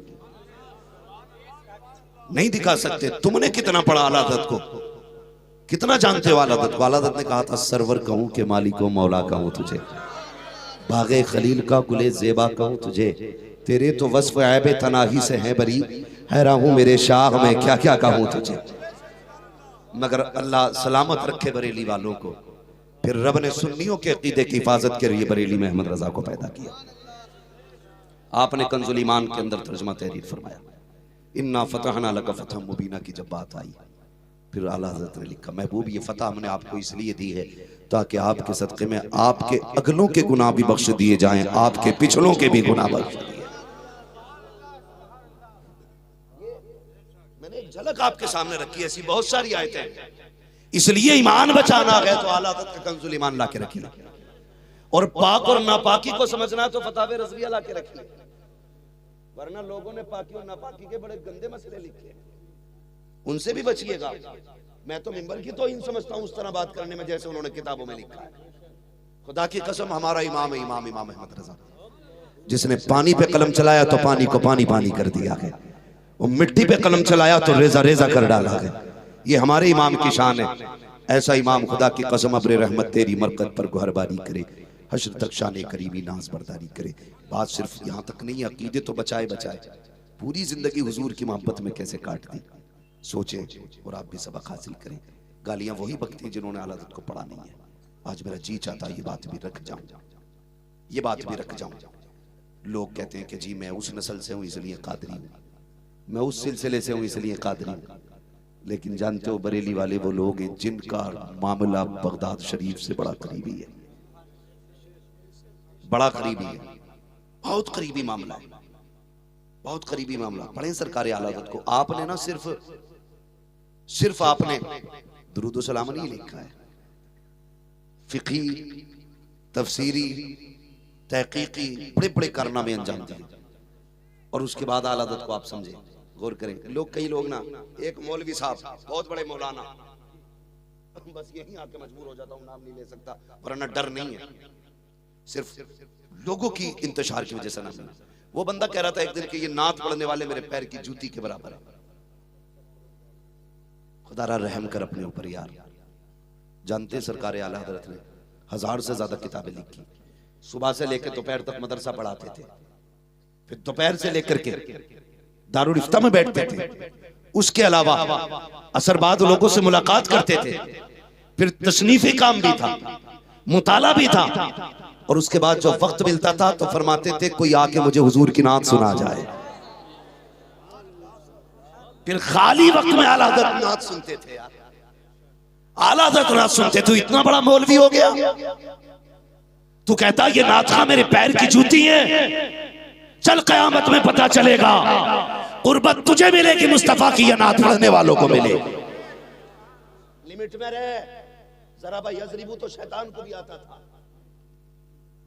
[SPEAKER 1] नहीं दिखा सकते। तुमने कितना पढ़ा आला हज़रत को, कितना जानते हो आला हज़रत को? आला हज़रत ने कहा था सरवर कहूं के मालिको मौला कहूं तुझे, बागे खलील का गुले ज़ेबा कहूं तुझे, तेरे तो वस्फ़ ऐब तनाही से है बरी, हैरान हूं मेरे शाह में क्या क्या कहूं तुझे। मगर अल्लाह सलामत रखे बरेली वालों को, फिर रब ने सुन्नियों के अकीदे की हिफाजत के लिए बरेली में अहमद रजा को पैदा किया। आपने कंजुल ईमान के अंदर तर्जुमा तहरीर फरमाया, इन्ना फतहना लका फतहम मुबीना की जब बात आई, फिर आला हज़रत ने लिखा, महबूब ये फतह हमने आपको इसलिए दी है ताकि आपके सदक़े में आपके अगलों के गुनाह भी बख्श दिए जाएं, आपके पिछलों के भी गुनाह बख्श दिए। मैंने एक झलक आपके सामने रखी, ऐसी बहुत सारी आयतें हैं। इसलिए ईमान बचाना है तो आला हज़रत का कंजुल ईमान ला के रखिए, और पाक और नापाकी को समझना है तो फतावे रज़विया ला के रखिए, वरना लोगों ने पाकी और नापाकी के बड़े गंदे मसले लिखे हैं, उनसे भी बचिएगा। मैं तो मिंबर की तौहीन समझता हूं उस तरह बात करने में जैसे उन्होंने किताबों में लिखा है। खुदा की कसम हमारा इमाम है इमाम अहमद रजा, जिसने पानी पे कलम चलाया तो पानी को पानी पानी कर दिया है, वो मिट्टी पे कलम चलाया तो रेजा रेजा कर डाला है। ये हमारे इमाम की शान है। ऐसा इमाम खुदा की कसम अब्र रहमत तेरी मरकत पर गुहरबारी करे, हश्र तक शान करीबी नाज बरदारी करे। बात सिर्फ यहाँ तक नहीं, अकीदे तो बचाए बचाए, पूरी जिंदगी हुजूर की मोहब्बत में कैसे काट दी। सोचें और आप भी सबक हासिल करें। गालियां वही बकती हैं जिन्होंने आला हज़रत को पढ़ा नहीं है। आज मेरा जी चाहता ये बात भी रख जाऊं, ये बात भी रख जाऊं। लोग कहते हैं कि जी मैं उस नस्ल से हूं इसलिए कादरी हूं, मैं उस सिलसिले से हूं इसलिए कादरी हूं। लेकिन जानते हो बरेली वाले वो लोग हैं जिनका मामला बगदाद शरीफ से बड़ा करीबी है, बड़ा करीबी है, बहुत करीबी मामला है, बहुत करीबी मामला। पढ़ें सरकार आला हज़रत को। आपने ना सिर्फ आपने दुरूद सलाम नहीं लिखा है, फिक़ी तफसीरी तहकीकी बड़े बड़े कारनामे अंजाम दिए, और उसके बाद आला हज़रत को आप समझें, गौर करें। लोग कई लोग ना, एक मौलवी साहब बहुत बड़े मौलाना, बस यही आके मजबूर हो जाता हूं, नाम नहीं ले सकता वरना डर नहीं है, सिर्फ लोगों की इंतशार की वजह से नाम। वो बंदा कह रहा था एक दिन कि ये नात पढ़ने वाले मेरे पैर की जूती के बराबर है। खुदारा रहम कर अपने ऊपर यार। जानते सरकार आला हज़रत ने 1000 से ज्यादा किताबें लिखी, सुबह से लेकर दोपहर तक मदरसा पढ़ाते थे, फिर दोपहर से लेकर के दारुल इफ्ता में बैठते थे, उसके अलावा असर बाद लोगों से मुलाकात करते थे, फिर तसनीफी काम भी था, मुताला भी था, और उसके बाद जो वक्त मिलता था तो फरमाते थे कोई आके मुझे हुजूर की नात सुना जाए। फिर खाली वक्त में आला हज़रत नात सुनते थे यार, आला हज़रत नात सुनते। तो इतना बड़ा मौलवी हो गया, तू कहता ये नात खा मेरे पैर की जूती है। चल कयामत में पता चलेगा, कुर्बत तुझे मिलेगी मुस्तफा की या नात पढ़ने वालों को मिले। लिमिट में रहे जरा भाई, यज़रिबू तो शैतान को भी आता था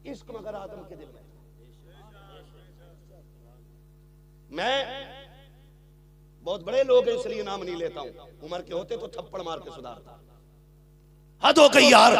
[SPEAKER 1] इश्क मगर आदम के दिल में। मैं बहुत बड़े लोग हैं इसलिए नाम नहीं लेता हूं, उम्र के होते तो थप्पड़ मार के सुधारता। हद हो गई यार,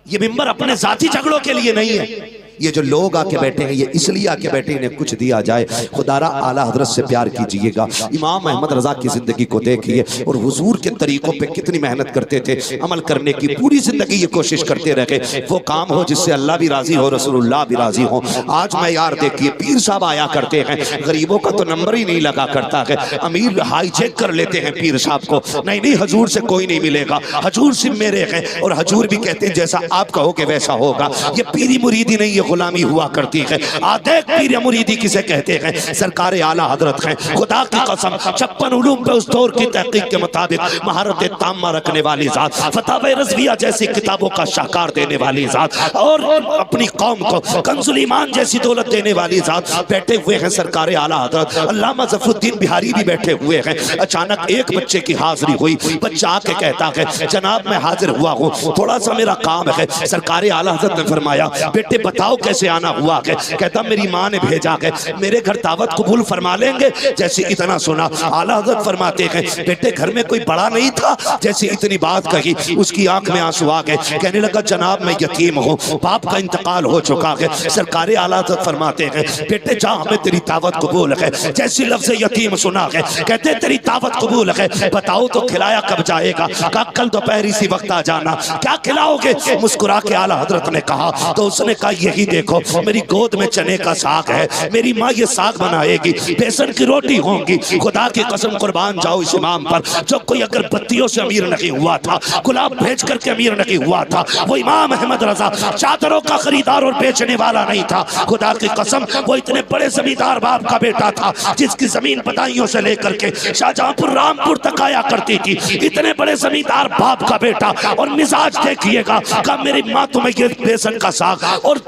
[SPEAKER 1] ये मिंबर अपने जाती झगड़ों के लिए नहीं है। ये जो लोग आके बैठे हैं ये इसलिए आके बैठे इन्हें कुछ दिया जाए। खुदारा आला हज़रत से प्यार कीजिएगा। इमाम अहमद रजा की जिंदगी को देखिए और हुजूर के तरीकों पे कितनी मेहनत करते थे, अमल करने की पूरी जिंदगी ये कोशिश करते रहे, वो काम हो जिससे अल्लाह भी राजी हो, रसूलुल्लाह भी राजी हो। आज मैं यार देखिए पीर साहब आया करते हैं, गरीबों का तो नंबर ही नहीं लगा करता है, अमीर हाई चेक कर लेते हैं पीर साहब को, नहीं हजूर से कोई नहीं मिलेगा, हजूर से मेरे हैं, और हजूर भी कहते हैं जैसा आप कहोगे वैसा होगा। ये पीरी मुरीदी नहीं, ये गुलामी हुआ करती है। आधे पीर मुरीदी किसे कहते हैं? सरकार आला हजरत हैं। खुदा की कसम 56 उलूम पे उस दौर की तहकीक के मुताबिक महारत तामा रखने वाली जात, फतावे रज़विया जैसी किताबों का शाहकार देने वाली जात, और अपनी कौम को कंजुल ईमान जैसी दौलत देने वाली जात बैठे हुए हैं सरकार आला हजरत। अल्लामा ज़फ़रुद्दीन बिहारी भी बैठे हुए हैं। अचानक एक बच्चे की हाजिरी हुई, बच्चा आके कहता है जनाब मैं हाजिर हुआ हूँ, थोड़ा सा मेरा काम है। सरकार आला हजरत ने फरमाया बेटे बताओ कैसे आना हुआ है? कहता मेरी माँ ने भेजा है, मेरे घर दावत कबूल फरमा लेंगे? जैसे इतना सुना आला हज़रत फरमाते हैं बेटे घर में कोई बड़ा नहीं था? जैसे इतनी बात कही उसकी आंख में आंसू आ गए, कहने लगा जनाब मैं यतीम हूँ, बाप का इंतकाल हो चुका है। सरकार आला हज़रत फरमाते हैं बेटे जा हमें तेरी दावत कबूल है। जैसी लफ्ज़ यतीम सुना है कहते तेरी दावत कबूल है, बताओ तो खिलाया कब जाएगा? कल दोपहर इसी वक्त आ जाना, क्या खिलाओगे? मुस्कुरा के आला हज़रत ने कहा, तो उसने कहा यही
[SPEAKER 4] यही देखो मेरी गोद में चने का साग है, मेरी माँ ये साग बनाएगी, बेसन की रोटी होंगी। खुदा की कसम कुर्बान जाओ इस इमाम पर, जो कोई अगर बत्तियों से अमीर नहीं हुआ था, गुलाब भेज करके अमीर नहीं हुआ था, वो इमाम अहमद रजा चादरों का खरीदार और बेचने वाला नहीं था। खुदा की कसम वो इतने बड़े जमींदार बाप का बेटा था जिसकी जमीन बदायूं से लेकर के शाहजहांपुर रामपुर तक आया करती थी। इतने बड़े जमींदार बाप का बेटा, और मिजाज देखिएगा का मेरी माँ तुम्हें ये बेसन का साग और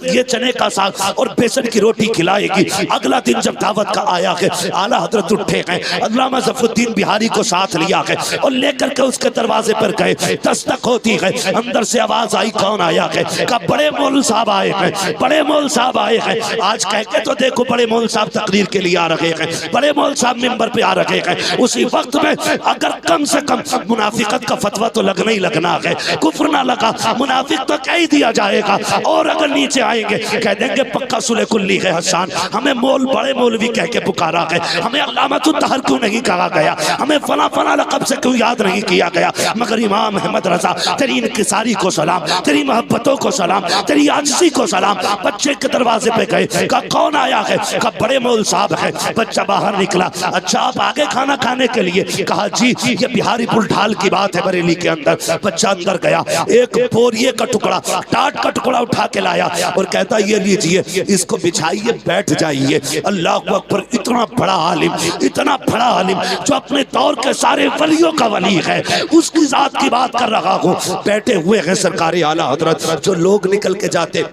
[SPEAKER 4] ये चने का साग और बेसन की रोटी खिलाएगी। अगला दिन जब दावत का आया है, आला हजरत उठे हैं, अल्लामा ज़फ़रुद्दीन बिहारी को साथ लिया है और लेकर के उसके दरवाजे पर गए। दस्तक होती है, अंदर से आवाज आई, कौन आया है? का बड़े मौलवी साहब आए हैं, बड़े मौलवी साहब आए हैं। आज कह के तो देखो बड़े मौलवी साहब तकरीर के लिए आ रहे हैं, बड़े मौलवी साहब मिंबर पे आ रहे हैं। उसी वक्त में अगर कम से कम मुनाफिकत का फतवा तो लगना ही लगना है, कुफ्र ना लगा मुनाफिक तो कह ही दिया जाएगा। और अगर नीचे आएंगे कह देंगे पक्का सुले कुल्ली है हसन, हमें मोल बड़े मौलवी कह के पुकारा है, हमें अल्लामातुत तहर क्यों नहीं कहा गया, हमें फला फला लक़ब से क्यों याद नहीं किया गया। मगर इमाम अहमद रजा तेरी इनकिसारी को सलाम, तेरी मोहब्बतों को सलाम, तेरी आजिज़ी को सलाम। बच्चे के दरवाजे पे गए, कहा कौन आया है? कहा बड़े मौलवी साहब है। बच्चा बाहर निकला, अच्छा आप आगे खाना खाने के लिए? कहा जी ये बिहारी पुल ढाल की बात है बरेली के अंदर। बच्चा अंदर गया, एक बोरिए का टुकड़ा, टाट का टुकड़ा उठा के लाया और कहता ये लीजिए, इसको बिछाइए, बैठ जाइए। अल्लाह अकबर, इतना बड़ा आलिम, इतना बड़ा आलिम जो अपने दौर के सारे वलियों का वली है, उसकी जात की बात कर रहा हूँ। बैठे हुए हैं सरकारी आला हजरत, जो लोग निकल के जाते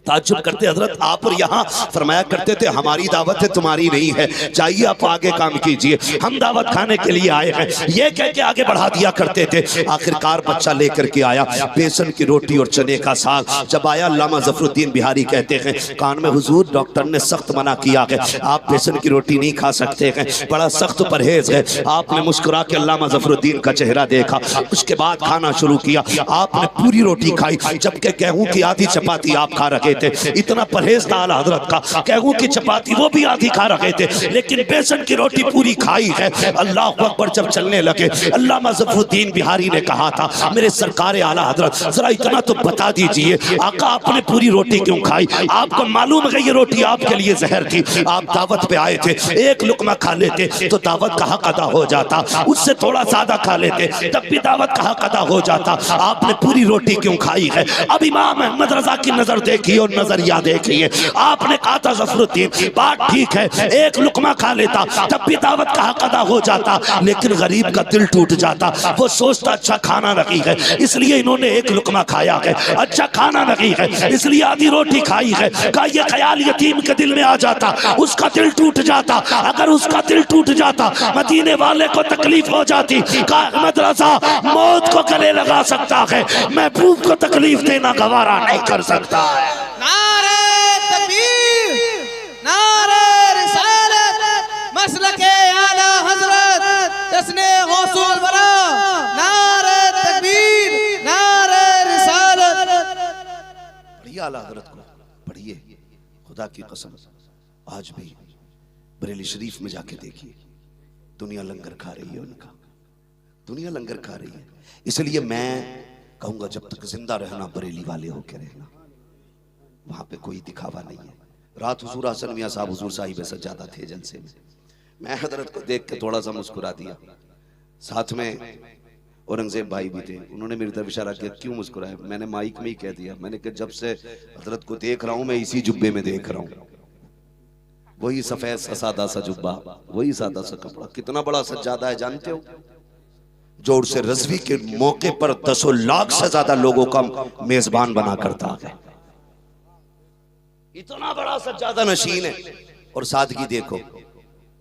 [SPEAKER 4] ताज्जुब करते, हजरत आप और यहाँ फरमाया करते थे हमारी दावत है तुम्हारी नहीं है, जाइए आप आगे काम कीजिए, हम दावत खाने के लिए आए हैं, ये कह के आगे बढ़ा दिया करते थे। आखिरकार बच्चा लेकर के आया बेसन की रोटी और चने का साग। जब आया अल्लामा ज़फ़रुद्दीन बिहारी कहते हैं कान में, हुजूर डॉक्टर ने सख्त मना किया है, आप बेसन की रोटी नहीं खा सकते हैं, बड़ा सख्त परहेज है। आपने मुस्कुरा के अल्लामा ज़फ़रुद्दीन का चेहरा देखा, उसके बाद खाना शुरू किया। आपने पूरी रोटी खाई, जबकि गेहूं की आधी चपाती आप खा रहे थे। इतना परहेज था आला हजरत का, गेहूं की चपाती वो भी आधी खा रहे थे, लेकिन बेसन की रोटी पूरी खाई है। अल्लाह अकबर। जब चलने लगे, अल्लामा ज़फ़रुद्दीन बिहारी ने कहा था मेरे सरकार आला हजरत जरा इतना तो बता दीजिए, आका आपने पूरी रोटी क्यों खाई? आपको मालूम है ये रोटी आपके लिए जहर थी, आप दावत पे आए थे, एक लुकमा खा लेते तो दावत का हक अदा हो जाता, उससे थोड़ा ज्यादा खा लेते तब भी दावत का हक अदा हो जाता, आपने पूरी रोटी क्यों खाई है? अब इमाम अहमद रजा की नजर देखिए और नजरिया देखिए। आपने कहा था ज़फ़रुद्दीन बात ठीक है, एक लुकमा खा लेता तब भी दावत का हक अदा हो जाता, लेकिन गरीब का दिल टूट जाता, वो सोचता अच्छा खाना नहीं है इसलिए इन्होंने एक लुकमा खाया है, अच्छा खाना नहीं है इसलिए आधी रोटी खाई है। का ये ख्याल यतीम के दिल में आ जाता, उसका दिल टूट जाता, अगर उसका दिल टूट जाता मदीने वाले को तकलीफ हो जाती। का अहमद रजा मौत को गले लगा सकता है, महबूब को तकलीफ देना गवारा नहीं कर सकता है।
[SPEAKER 2] नारे तकबीर, नारे रिसालत, मसलके आला हजरत, जश्ने गौसुल वरा, नारे तकबीर, नारे रिसालत।
[SPEAKER 1] पढ़िए आला हजरत को, पढ़िए, खुदा की कसम आज भी बरेली शरीफ में जाके देखिए, दुनिया लंगर खा रही है, उनका दुनिया लंगर खा रही है। इसलिए मैं कहूंगा जब तक जिंदा रहना बरेली वाले होके रहना, वहां पे कोई दिखावा नहीं है। रात हुजूर हसन मियां साहब हुजूर साहिब सज्जादा थे जलसे में, मैं हजरत को देख के थोड़ा सा मुस्कुरा दिया, साथ में औरंगजेब भाई भी थे, उन्होंने मेरी तरफ इशारा किया क्यों मुस्कुराए? मैंने माइक में ही कह दिया, मैंने कहा जब से हजरत को देख रहा हूं मैं इसी जुब्बे में देख रहा हूं, वही सफेद सा सादा सा जुब्बा, वही सादा सा कपड़ा, कितना बड़ा सज्जादा है जानते हो? जोर से रज़वी के मौके पर 10 लाख से ज्यादा लोगों का मेजबान बना करता है, इतना बड़ा सज्जादा नशीन है। और सादगी देखो,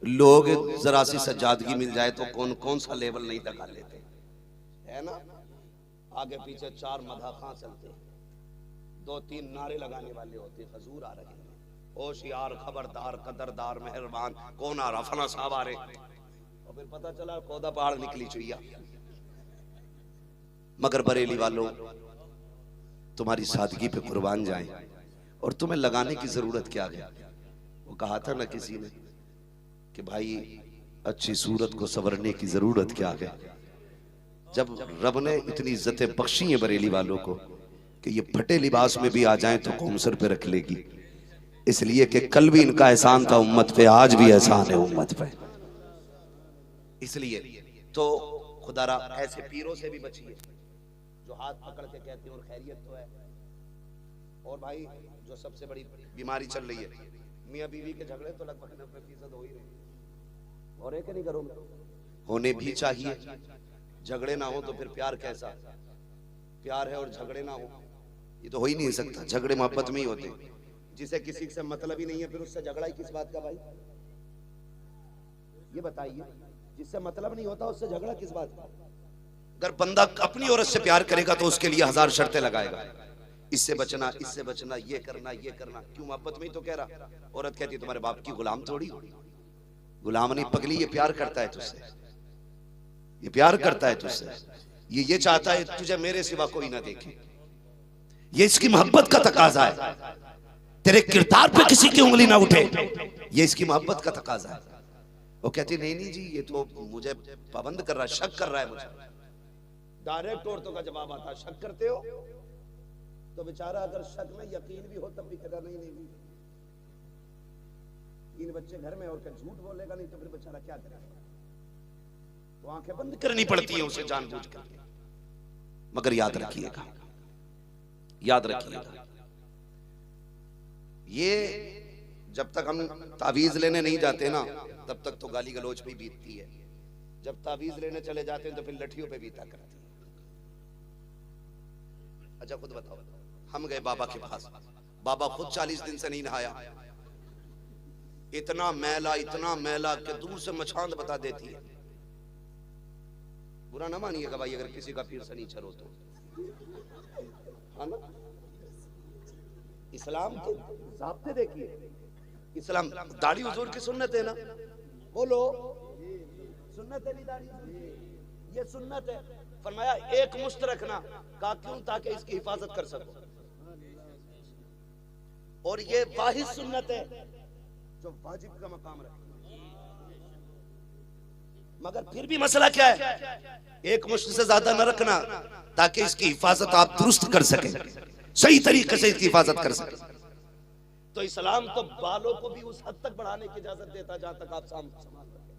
[SPEAKER 1] लोग जरा सी सज्जादगी मिल जाए तो कौन कौन सा लेवल नहीं लगा लेते है ना, आगे पीछे 4 मदाखां चलते, 2-3 नारे लगाने वाले होते, हजूर आ रहे हैं, होशियार, खबरदार, कदरदार, मेहरबान, कौन आ रहा? फला साहब आ रहे, और फिर पता चला कौदा पहाड़ निकली चुईया। मगर बरेली वालों तुम्हारी सादगी पे कुर्बान जाएं, और तुम्हें लगाने की जरूरत क्या है? वो कहा था ना किसी ने कि भाई अच्छी सूरत को संवरने की जरूरत क्या है? जब रब ने इतनी इज्जतें बख्शी हैं बरेली वालों को कि ये फटे लिबास में भी आ जाएं तो कौम सर पे रख लेगी, इसलिए कि कल भी इनका एहसान था उम्मत पे, आज भी एहसान है उम्मत पे। इसलिए तो खुदारा ऐसे पीरों से भी बचिए जो हाथ पकड़ के कहते हैं और खैरियत तो है। और भाई जो सबसे बड़ी बीमारी चल रही है, मियाँ बीवी के झगड़े तो लगभग 90% हो ही रहे, और एक नहीं करो होने भी चाहिए। झगड़े ना हो तो फिर प्यार कैसा? प्यार है और झगड़े ना हो, ये तो हो ही नहीं सकता। झगड़े मोहब्बत में ही होते, जिसे किसी से मतलब ही नहीं है फिर उससे झगड़ा ही किस बात का भाई? ये बताइए, जिससे मतलब नहीं होता उससे झगड़ा किस बात का? अगर बंदा अपनी औरत से प्यार करेगा तो उसके लिए 1000 शर्तें लगाएगा, इससे बचना, इससे बचना, ये करना, ये करना। क्यों? मोहब्बत में ही तो कह रहा। औरत कहती है तुम्हारे बाप की गुलाम थोड़ी, गुलाम नहीं पगली, ये प्यार करता है तुझसे, ये प्यार करता है तुझसे, ये चाहता है तुझे मेरे सिवा कोई ना देखे, ये इसकी मोहब्बत का तकाजा है। तेरे किरदार पे किसी की उंगली ना उठे, ये इसकी मोहब्बत का तकाजा है। वो कहती नहीं नहीं जी ये तो मुझे पाबंद कर रहा है, शक कर रहा है मुझे। डायरेक्ट औरतों का जवाब आता है, शक करते हो? तो बेचारा अगर शक में यकीन भी हो तब भी कहता नहीं नहीं, 3 बच्चे घर में और क्या झूठ बोलेगा, नहीं तो फिर बेचारा क्या करेगा? तो आंखें बंद करनी पड़ती है उसे जानबूझ कर। मगर याद रखिएगा, याद रखिएगा, ये जब तक हम तावीज लेने नहीं जाते ना तब तक तो गाली गलौज पे बीतती है, जब तावीज लेने चले जाते हैं तो फिर लठियों पे बीता करती है। अच्छा खुद बताओ, हम गए बाबा के पास, बाबा खुद 40 दिन से नहीं नहाया, इतना मैला कि दूर से मछांद बता देती है। बुरा ना मानिएगा भाई अगर किसी का पीर शनीचर हो तो, हाँ ना? इस्लाम के ज़ाब्ते देखिए, इस्लाम दाढ़ी हुजूर की सुन्नत है ना, बोलो सुन्नत है नहीं दाढ़ी? ये सुन्नत है। फरमाया एक मुश्त रखना, कहा क्यों? ताकि इसकी हिफाजत कर सको। और ये वाहिद सुन्नत है जो वाजिब का मकाम रखे। मगर फिर भी मसला क्या है? एक मुश्त से ज्यादा न रखना ताकि इसकी हिफाजत आप दुरुस्त कर सके, सही तरीके से इसकी हिफाजत कर सके। तो इस्लाम तो बालों को भी उस हद तक बढ़ाने की इजाजत देता जहां तक आप संभाल सके।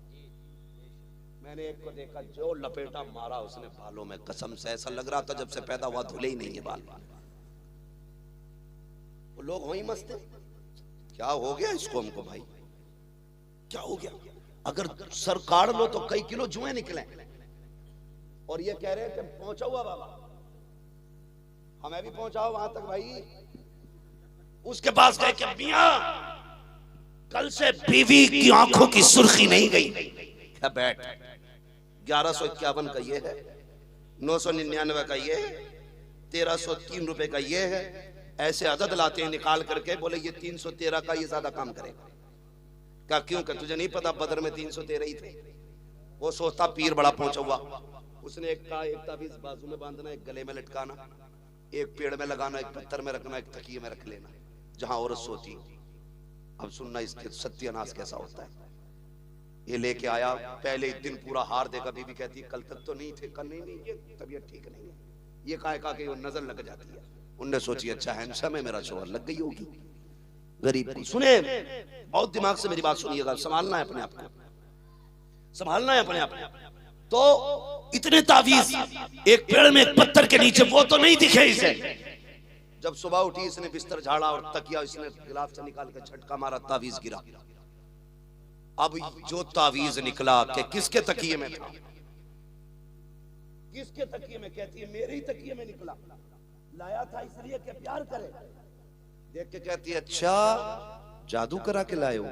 [SPEAKER 1] मैंने एक को देखा जो लपेटा मारा उसने बालों में, कसम से ऐसा लग रहा था जब से पैदा हुआ धुले ही नहीं है बाल। वो लोग वही मस्त है। क्या हो गया इसको हमको भाई, क्या हो गया? अगर सर काट लो तो कई किलो जुएं निकले, और ये कह रहे हैं कि पहुंचा हुआ बाबा, हमें भी पहुंचाओ वहां तक भाई। उसके पास गए कि मियां कल से बीवी की आंखों की सुर्खी नहीं गई। क्या बैठ, 1151 का ये है, 999 का ये है, 1303 रुपए का ये है। ऐसे अदद लाते हैं निकाल करके, बोले ये 313 का ये ज्यादा काम करेगा। क्या क्यों? कि तुझे नहीं पता बदर में 313 ही थे। वो सोचता पीर बड़ा पहुंचा हुआ। उसने एक ताबीज बाजू में बांधना, एक गले में लटकाना, एक पेड़ में लगाना, एक पत्थर में रखना, एक तकिए में रख लेना जहां औरत सोती। अब सुनना इसके सत्यानाश कैसा होता है। ये लेके आया, पहले दिन पूरा हार देगा। बीबी कहती कल तक तो नहीं थे, कल नहीं, ये तबीयत ठीक नहीं है। ये कहा कि वो नजर लग जाती है। उनने सोची अच्छा हैंडसम है मेरा शोहर, लग गई होगी। गरीब को सुने, बहुत दिमाग से मेरी बात सुनिएगा, संभालना है अपने आप को, संभालना है अपने आप को। तो इतने तावीज एक पेड़ में, एक पत्थर के नीचे, वो तो नहीं दिखे इसे। जब सुबह उठी इसने बिस्तर झाड़ा और तकिया इसने गिलाफ से निकाल के झटका मारा, तावीज गिरा। अब जो तावीज निकला कि किसके तकिए में था, किसके तकिए में? कहती है मेरे ही तकिए में निकला। लाया था इसलिए कि प्यार करे। देख के कहती है अच्छा जादू करा के लाए हो।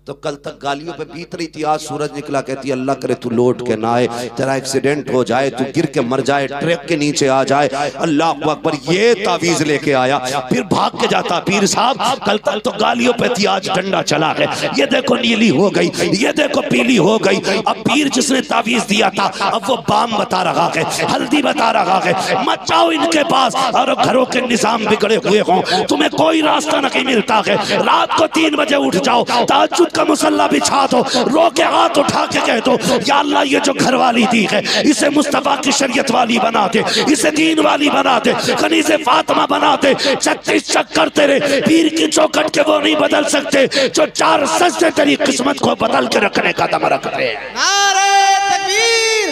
[SPEAKER 1] तो कल तक गालियों पे बीत रही थी, आज सूरज निकला। कहती है अल्लाह करे तू लौट के ना आए, तेरा एक्सीडेंट हो जाए, तू गिर के मर जाए, ट्रक के नीचे आ जाए। अल्लाह अकबर, ये तावीज लेके आया। फिर भाग के जाता, पीर साहब कल तक तो गालियों पे थी, आज डंडा चला गया। ये देखो नीली हो गई, ये देखो पीली हो गई। अब पीर जिसने तावीज दिया था अब वो बाम बता रहा है, हल्दी बता रहा है। मत जाओ इनके पास, और घरों के निजाम बिगड़े हुए हों, तुम्हें कोई रास्ता नहीं मिलता है। रात को 3 बजे उठ जाओ, तहज्जुद
[SPEAKER 4] का मुसल्ला बिछा दो, रो के हाथ उठा के कह दो या अल्लाह ये जो घर वाली दी है इसे मुस्तफा की शरीयत वाली बना दे, इसे दीन वाली बना दे, कनीज़े फातिमा बना दे। 36 चक्कर तेरे पीर की चौखट के वो नहीं बदल सकते जो 4 सजदे तेरी किस्मत को बदल के रखने का दम रखते हैं।
[SPEAKER 2] नारे तकबीर,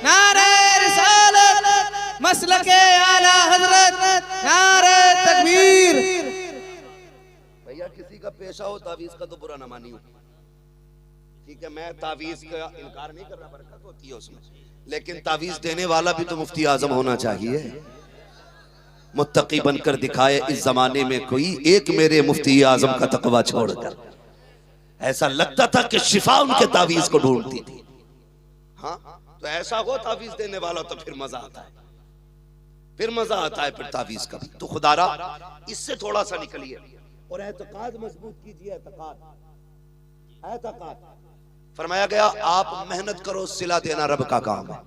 [SPEAKER 2] नारे रिसालत, मसलके आला हजरत, नारे तकबीर।
[SPEAKER 1] भैया किसी का पेशा हो तावीज का तो बुरा ना मानियो, ठीक है, मैं तावीज का इनकार नहीं कर रहा, बरकत होती है उसमें, लेकिन तावीज देने वाला भी तो मुफ्ती आजम होना चाहिए, मुत्तकी बनकर दिखाए इस जमाने में कोई एक मेरे मुफ्ती आजम का तकवा छोड़कर। ऐसा लगता था कि शिफा उनके तावीज को ढूंढती थी। हाँ तो ऐसा हो तावीज देने वाला तो फिर मजा आता है, फिर मजा आता है फिर तावीज का भी। तो खुदारा इससे थोड़ा सा निकलिए और एतकाद मजबूत कीजिए। एतकाद फरमाया गया आप मेहनत करो, सिला देना रब का काम है।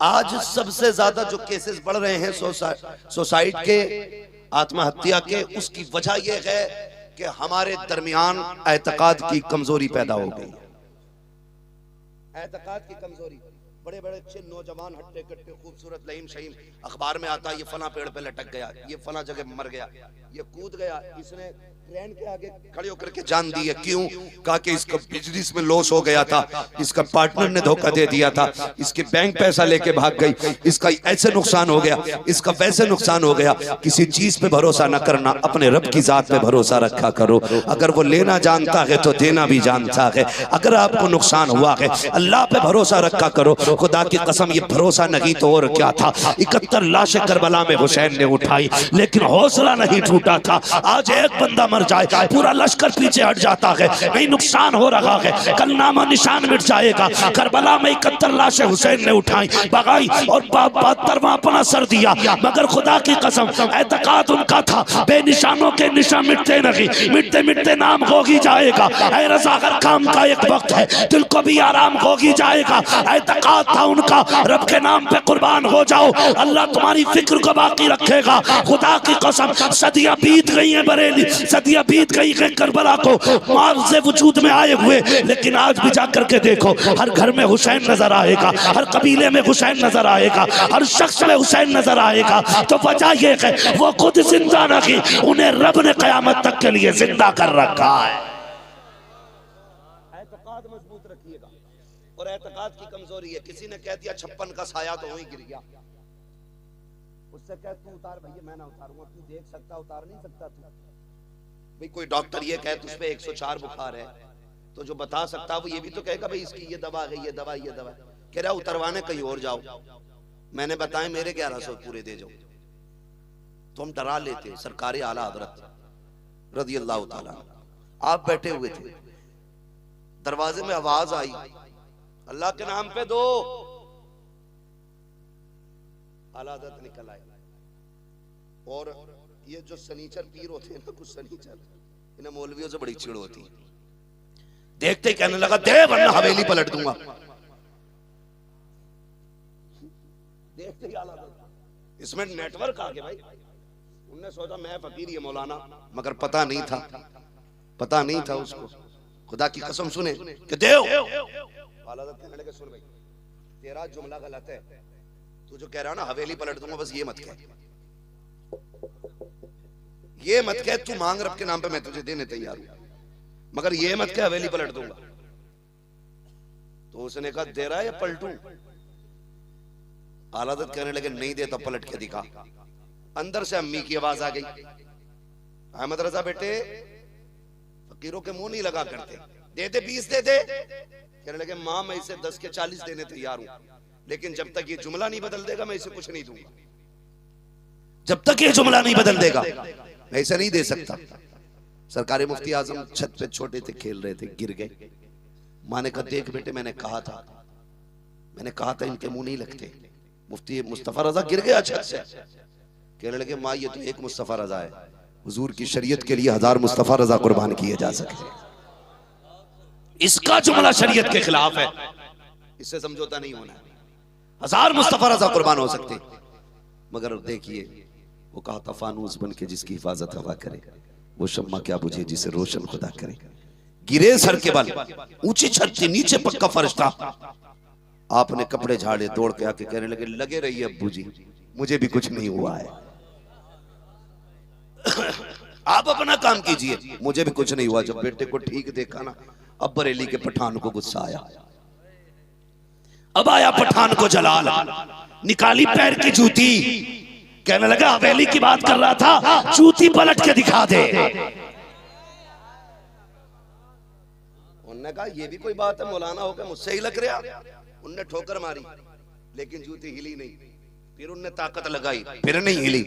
[SPEAKER 1] आज सबसे ज्यादा जो केसेस बढ़ रहे हैं सुसाइड के, आत्महत्या के, उसकी वजह यह है कि हमारे दरमियान एतकाद की कमजोरी पैदा हो गई। एतकाद की कमजोरी, बड़े बड़े अच्छे नौजवान हट्टे कट्टे खूबसूरत लहीम शहीम, अखबार में आता ये फला पेड़ पे लटक गया, ये फला जगह मर गया, ये कूद गया, इसने ट्रेन के आगे खड़े होकर के जान दी है। क्यों? कहा कि इसका बिजनेस में लॉस हो गया था, इसका पार्टनर ने धोखा दे दिया था, इसके बैंक पैसा लेके भाग गई, इसका ऐसे नुकसान हो गया, इसका वैसे नुकसान हो गया। किसी चीज पे भरोसा न करना, अपने रब की जात पे भरोसा रखा करो। अगर वो लेना जानता है तो देना भी जानता है। अगर आपको नुकसान हुआ है अल्लाह पे भरोसा रखा करो। खुदा की कसम ये भरोसा नहीं तो और क्या था। 71 लाशें करबला में हुसैन ने उठाई लेकिन हौसला नहीं टूटा था। आज एक बंदा मर जाए पूरा लश्कर पीछे हट जाता है, नहीं नुकसान हो रहा है, कल नामा निशान मिट जाएगा। करबला में 71 लाशें हुसैन ने उठाई, भगाई और 72वां अपना सर दिया, मगर खुदा की कसम एतकाद उनका था बेनिशानों के निशान मिटते नहीं, मिटते मिटते नाम हो ही जाएगा। ऐ रज़ा हर काम का एक वक्त है, दिल को भी आराम हो ही जाएगा। एतकाद था उनका, रब के नाम पे कुर्बान हो जाओ, अल्लाह तुम्हारी फिक्र को बाकी रखेगा। खुदा की कसम सदियां बीत गई हैं बरेली, सदियां बीत गई है करबला को मार्ज़े वजूद में आए हुए, लेकिन आज भी जाकर के देखो हर घर में हुसैन नजर आएगा, हर कबीले में हुसैन नजर आएगा, हर शख्स में हुसैन नजर आएगा। तो वजह ये है वो खुद जिंदा नहीं, उन्हें रब ने कयामत तक के लिए जिंदा कर रखा है। एतकाद मजबूत रखिएगा। और एतकाद की कमजोरी है, किसी ने कह दिया 56 का साया तो वहीं गिर गया, उससे कह तू उतार भैया, मैं ना उतारूंगा, तू देख सकता उतार नहीं सकता तू। भाई कोई डॉक्टर ये कहे तुझ पे 104 बुखार है तो जो बता सकता वो ये भी तो कहेगा भाई इसकी ये दवा है, ये दवा, ये दवा। कह रहा उतरवाने कहीं और जाओ, मैंने बताया मेरे 1100 पूरे दे जाओ। तो हम डरा लेते। सरकारी आला हजरत रज़ी अल्लाह ताला आप बैठे हुए थे, दरवाजे में आवाज आई अल्लाह के नाम पे दो। आला हजरत निकल आए और ये जो सनीचर पीर होते हैं ना, कुछ सनीचर, इन्हें मौलवियों से बड़ी चिड़ होती है। देखते ही कहने लगा दे वरना हवेली पलट दूंगा। देखते ही आला इसमें नेटवर्क आ गया भाई। उनने सोचा मैं फकीर ये मौलाना, मगर पता नहीं था, पता नहीं था उसको। खुदा की कसम सुने कि देव आला कहने लगे सुन भाई तेरा जुमला गलत है, तू जो कह रहा ना हवेली पलट दूंगा, बस ये मत कह, ये मत कह तू मांग रब के नाम पे मैं तुझे देने तैयार हूं, मगर ये मत कह हवेली पलट दूंगा। तो उसने कहा दे रहा है या पलटूं? आलादत कहने लगे नहीं देता, पलट के दिखा। अंदर से अम्मी की आवाज आ गई, अहमद रजा बेटे फकीरों के मुंह नहीं लगा करते, दे दे 20 दे दे। कहने लगे मां मैं इसे 10 के 40 देने तैयार हूं, लेकिन जब तक ये जुमला नहीं बदल देगा मैं इसे कुछ नहीं दूंगा। जब तक ये जुमला नहीं बदल देगा मैं इसे नहीं दे सकता। सरकारी मुफ्ती आजम छत पे छोटे थे, खेल रहे थे, गिर गए। मां ने कहा देख बेटे मैंने कहा था इनके मुंह नहीं लगते। मुफ्ती मुस्तफा रजा गिर गया छत से। कहने लगे मां ये तो एक मुस्तफा रजा है, हुजूर की शरीयत के लिए 1000 मुस्तफा रजा कुर्बान किए जा सकते। इसका जुमला शरीयत के खिलाफ है, इससे समझौता नहीं होना है। 1000 मुस्तफा रजा कुर्बान हो सकते, मगर देखिए वो कहा था फानूस बन के जिसकी हिफाजत हवा करे
[SPEAKER 4] वो शम्मा क्या बुझे जिसे रोशन खुदा करे। गिरे सर के बल, ऊंची छत थी, नीचे पक्का फर्श था। आपने कपड़े झाड़े, दौड़ के आके कहने लगे, लगे रहिए अब्बू जी, मुझे भी कुछ नहीं हुआ है। आप अपना काम कीजिए, मुझे भी कुछ नहीं हुआ। जब बेटे को ठीक देखा ना, अब बरेली के पठान को गुस्सा आया। अब आया पठान को जलाल, निकाली पैर की जूती, कहने लगा हवेली की बात कर रहा था, जूती पलट के दिखा दे। उन्होंने कहा ये भी कोई बात है, मौलाना होकर मुझसे ही लग रहा। उनने ठोकर मारी लेकिन जूती हिली नहीं। फिर उनने ताकत लगाई, फिर नहीं हिली।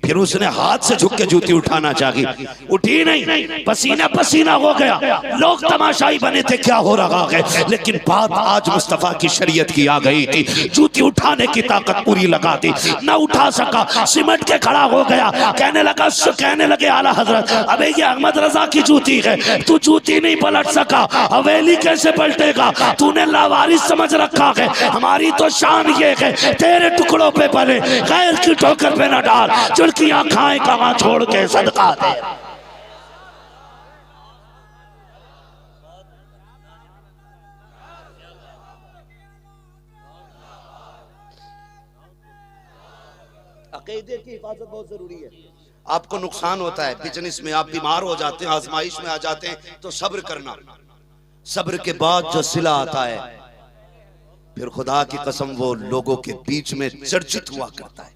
[SPEAKER 4] फिर उसने हाथ से झुक के जूती उठाना चाही, उठी नहीं, पसीना पसीना हो गया। लोग तमाशाई बने थे क्या हो रहा है, लेकिन बात आज मुस्तफा की शरीयत की आ गई थी। जूती उठाने की ताकत पूरी लगा दी, ना उठा सका, सिमट के खड़ा हो गया। कहने लगे आला हजरत, अबे ये अहमद रजा की जूती है, तू जूती नहीं पलट सका, हवेली कैसे पलटेगा? तूने लावारिस समझ रखा है। हमारी तो शान ये है, तेरे टुकड़ों पे गैर की ठोकर पे न डाल, चुड़कियां खाए कहां छोड़ के सदका दे। अकीदे की हिफाजत बहुत जरूरी है। आपको नुकसान होता है बिजनेस में, आप बीमार हो जाते हैं, आजमाइश में आ जाते हैं, तो सब्र करना। सब्र के बाद जो सिला आता है, फिर खुदा की कसम वो लोगों के बीच में चर्चित हुआ करता है,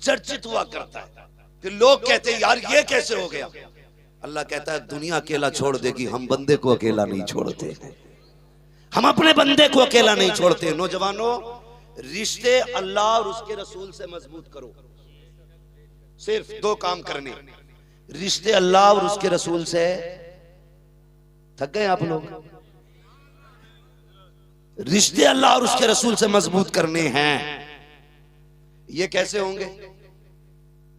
[SPEAKER 4] चर्चित हुआ करता है। फिर लोग कहते हैं यार ये कैसे हो गया। अल्लाह कहता है दुनिया अकेला छोड़ देगी, हम बंदे को अकेला नहीं छोड़ते, हम अपने बंदे को अकेला नहीं छोड़ते। नौजवानों, रिश्ते अल्लाह और उसके रसूल से मजबूत करो। सिर्फ 2 काम करने, रिश्ते अल्लाह और उसके रसूल से। थक गए आप लोग? रिश्ते अल्लाह और उसके रसूल से मजबूत करने हैं। ये कैसे होंगे?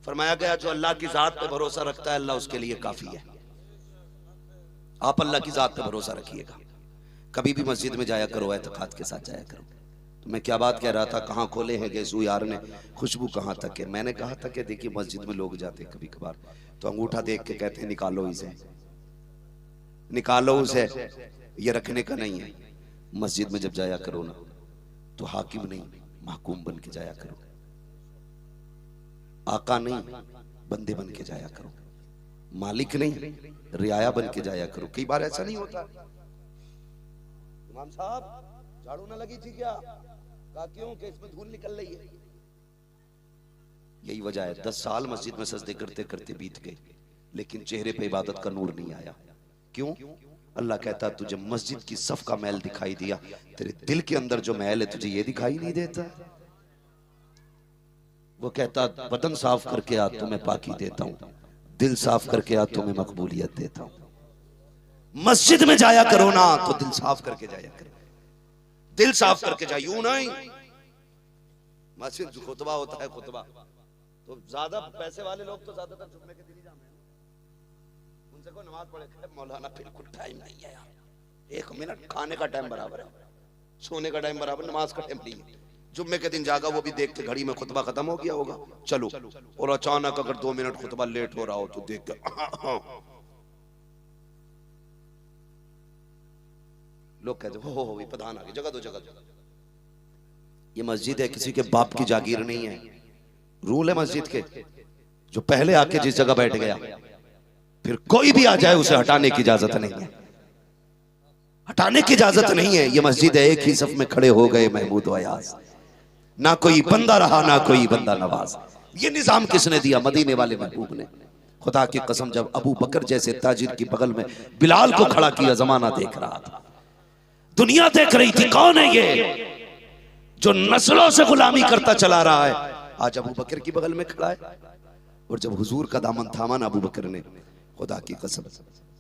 [SPEAKER 4] फरमाया गया जो अल्लाह की जात पे भरोसा रखता है, अल्लाह उसके लिए काफी है। आप अल्लाह की जात पे भरोसा रखिएगा। कभी भी मस्जिद में जाया करो, एतकाद के साथ जाया करो। तो मैं क्या बात कह रहा था, कहाँ खोले हैं गेसू यार ने, खुशबू कहाँ तक है। मैंने कहा था कि देखिए मस्जिद में लोग जाते कभी कभार, तो अंगूठा देख के कहते हैं निकालो इसे, निकालो उसे, ये रखने का नहीं है। मस्जिद में जब जाया करो ना, तो हाकिम नहीं महकूम बन के जाया करो, आका नहीं बंदे बन के जाया करो, मालिक नहीं रियाया बन के जाया करो। कई बार ऐसा नहीं होता, इमाम साहब झाड़ू ना लगी थी क्या? कहा क्यों? कि इसमें धूल निकल रही है। यही वजह है 10 साल मस्जिद में सजदे करते करते बीत गए, लेकिन चेहरे पे इबादत का नूर नहीं आया। क्यों? अल्लाह कहता तुझे मस्जिद की सफ का मैल दिखाई दिया, तेरे दिल के अंदर जो मैल है तुझे ये दिखाई नहीं देता। वो कहता बदन साफ करके आ तो मैं पाकी देता हूं, दिल साफ करके आ तो मैं मकबूलियत देता हूं। मस्जिद में जाया करो ना तो दिल साफ करके जाया करो, दिल साफ करके जाए। यूं नहीं मस्जिद जो खुतबा होता है, खुतबा तो ज्यादा पैसे वाले लोग तो ज्यादातर जुम्मे के दिन ही जाते हैं, उनसे कोई नमाज पढ़े, मौलाना बिल्कुल टाइम नहीं है यार, 1 मिनट, खाने का टाइम बराबर है, सोने का टाइम बराबर, नमाज का टाइम नहीं है। जुम्मे के दिन जागा, वो भी देख के घड़ी में खुतबा खत्म हो गया होगा, चलो। और अचानक अगर 2 मिनट खुतबा लेट हो रहा हो तो देख के लोग कहते हो प्रधान आ गए, जगह दो जगह दो। ये मस्जिद है, किसी के बाप की जागीर नहीं है। रूल है मस्जिद के, जो पहले आके जिस जगह बैठ गया फिर कोई भी आ जाए उसे हटाने की इजाजत नहीं है, हटाने की इजाजत नहीं है। ये मस्जिद है, एक ही सफ में खड़े हो गए महमूद अयाज, ना कोई बंदा रहा ना कोई बंदा नवाज। ये निजाम किसने दिया? मदीने वाले महबूब ने। खुदा की कसम, जब अबू बकर जैसे ताजिर की बगल में बिलाल को खड़ा किया, जमाना देख रहा था, दुनिया देख रही थी, कौन है ये जो नस्लों से गुलामी करता चला रहा है। आज अबू बकर की बगल में खड़ा है। और जब हुजूर का दामन थामा ना अबू बकर ने, खुदा की कसम,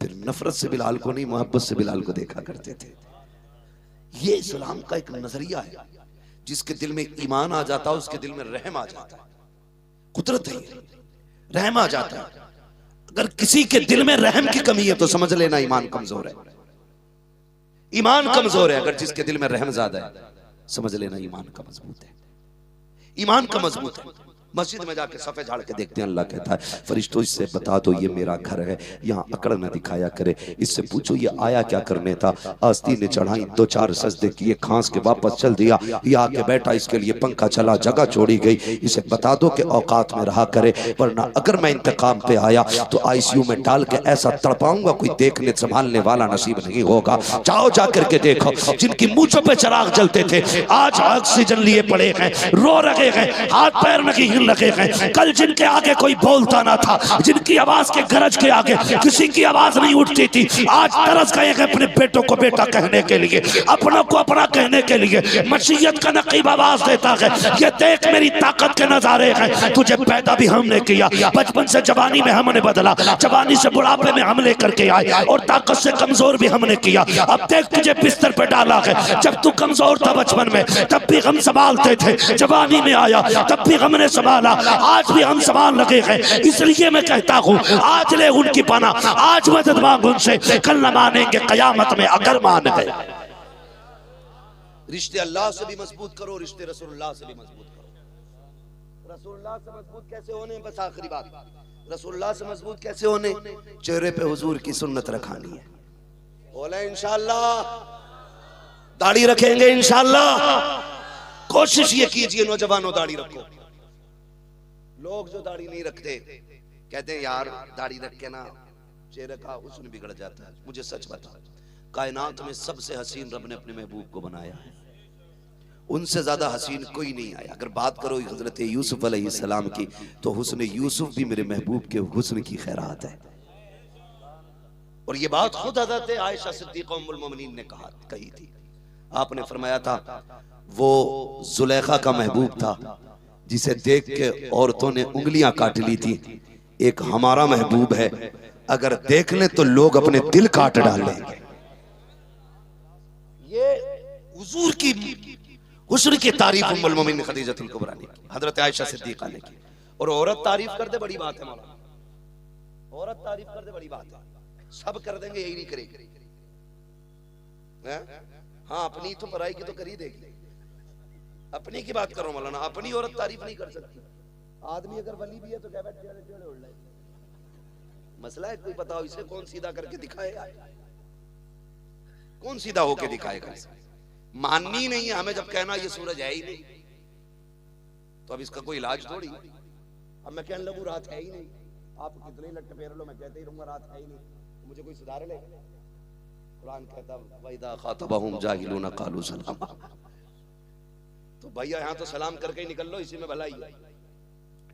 [SPEAKER 4] फिर नफरत से बिलाल को नहीं, मोहब्बत से बिलाल को देखा करते थे। ये इस्लाम का एक नजरिया है, जिसके दिल में ईमान आ जाता है उसके दिल में रहम आ जाता है। कुदरत है, रहम आ जाता है। अगर किसी के दिल में रहम की कमी है तो समझ लेना ईमान कमजोर है, ईमान कमजोर है। अगर जिसके दिल में रहम ज्यादा है समझ लेना ईमान का मजबूत है, ईमान का मजबूत है।
[SPEAKER 1] मस्जिद में जाके सफ़े झाड़ के देखते हैं, अल्लाह कहता है फरिश्तों इससे बता दो ये मेरा घर है, यहाँ अकड़ न दिखाया करे, इससे पूछो ये आया क्या करने था। आस्तीन ने चढ़ाई, 2-4 सजदे किए, खांस के वापस चल दिया, ये आके बैठा, इसके लिए पंखा चला, जगह छोड़ी गई, इसे बता दो कि औकात में रहा करे, वरना अगर मैं इंतकाम पे आया तो ICU में डाल के ऐसा तड़पाऊंगा कोई देखने संभालने वाला नसीब नहीं होगा। जाओ जाकर के देखो, जिनकी मूंछों पे चिराग जलते थे आज ऑक्सीजन लिए पड़े हैं, रो रहे हैं, हाथ पैर नहीं हिल रहे हैं। कल जिनके आगे कोई बोलता ना था, जिनकी आवाज के गरज के आगे किसी की आवाज नहीं उठती थी, आज तरस गए हैं अपने बेटों को बेटा कहने के लिए, अपनों को अपना कहने के लिए। मशीयत का नकीब आवाज देता है, ये देख मेरी ताकत के नजारे हैं, तुझे पैदा भी हमने किया, बचपन से जवानी में हमने बदला, जवानी से बुढ़ापे में हम लेकर के आए, और ताकत से कमजोर भी हमने किया। अब देख तुझे बिस्तर पे डाला है, जब तू कमजोर था बचपन में तब भी हम संभालते थे, जवानी में आया तब भी हमने संभाला, आज भी हम संभाल लगे हैं। इसलिए मैं कहता हूँ आज ले उनकी पना, आज मदद मांग उनसे, कल न मानेंगे कयामत में अगर मान गए।
[SPEAKER 5] रिश्ते अल्लाह से भी मजबूत करो, रिश्ते रसूलुल्लाह से भी मजबूत करो। रसूलुल्लाह से मजबूत कैसे होने, बस आखिरी बात, रसूलुल्लाह से मजबूत कैसे होने, चेहरे पे हुजूर की सुन्नत रखानी है। बोले इंशाअल्लाह, दाढ़ी रखेंगे इंशाअल्लाह। कोशिश ये कीजिए नौजवानों, दाढ़ी रखो। लोग जो दाढ़ी नहीं रखते कहते हैं यार दाढ़ी रख के ना चेहरे का हुस्न बिगड़ जाता है। मुझे सच बता, कायनात में सबसे हसीन रब ने अपने महबूब को बनाया है, उनसे ज्यादा हसीन कोई नहीं आया। अगर बात करो हजरत यूसुफ अलैहिस्सलाम की तो हुस्न यूसुफ भी मेरे महबूब के हुस्न की खैरात है। और ये बात खुद हजरत आयशा सिद्दीक़ा उम्मुल मोमिनीन ने कही थी। आपने फरमाया था वो जुलेखा का महबूब था जिसे देख के औरतों ने उंगलियां काट ली थी, एक हमारा महबूब है अगर देख ले तो लोग अपने दिल काट डालेंगे। ये हुजूर की हुस्न की तारीफ उम्मुल मोमिनीन खदीजतुल कुबरा ने की, हजरत आयशा सिद्दीक़ा ने की। और औरत तारीफ कर दे बड़ी बात है मौलाना, औरत तारीफ कर दे बड़ी बात है, सब कर देंगे यही नहीं करेगी। हाँ अपनी तो पराई की तो कर ही देगी, अपनी की बात करो मौलाना, अपनी औरत तारीफ नहीं कर सकती। आदमी अगर वली भी है तो क्या बैठ मसला है कोई बताओ, इसे कौन सीधा करके दिखाएगा, कौन सीधा होके दिखाएगा। माननी नहीं है हमें, जब कहना ये सूरज है ही नहीं तो अब इसका कोई इलाज थोड़ी। अब मैं कहने लगूं रात है ही नहीं, आप कितने लट फेर लो, मैं कहते ही रहूंगा रात है ही नहीं, तो मुझे कोई सुधार ले। कुरान कहता वइदा खातबहुम जाहिलून क़ालू सलामा, तो भैया यहाँ तो सलाम करके ही निकल लो, इसी में भलाई है।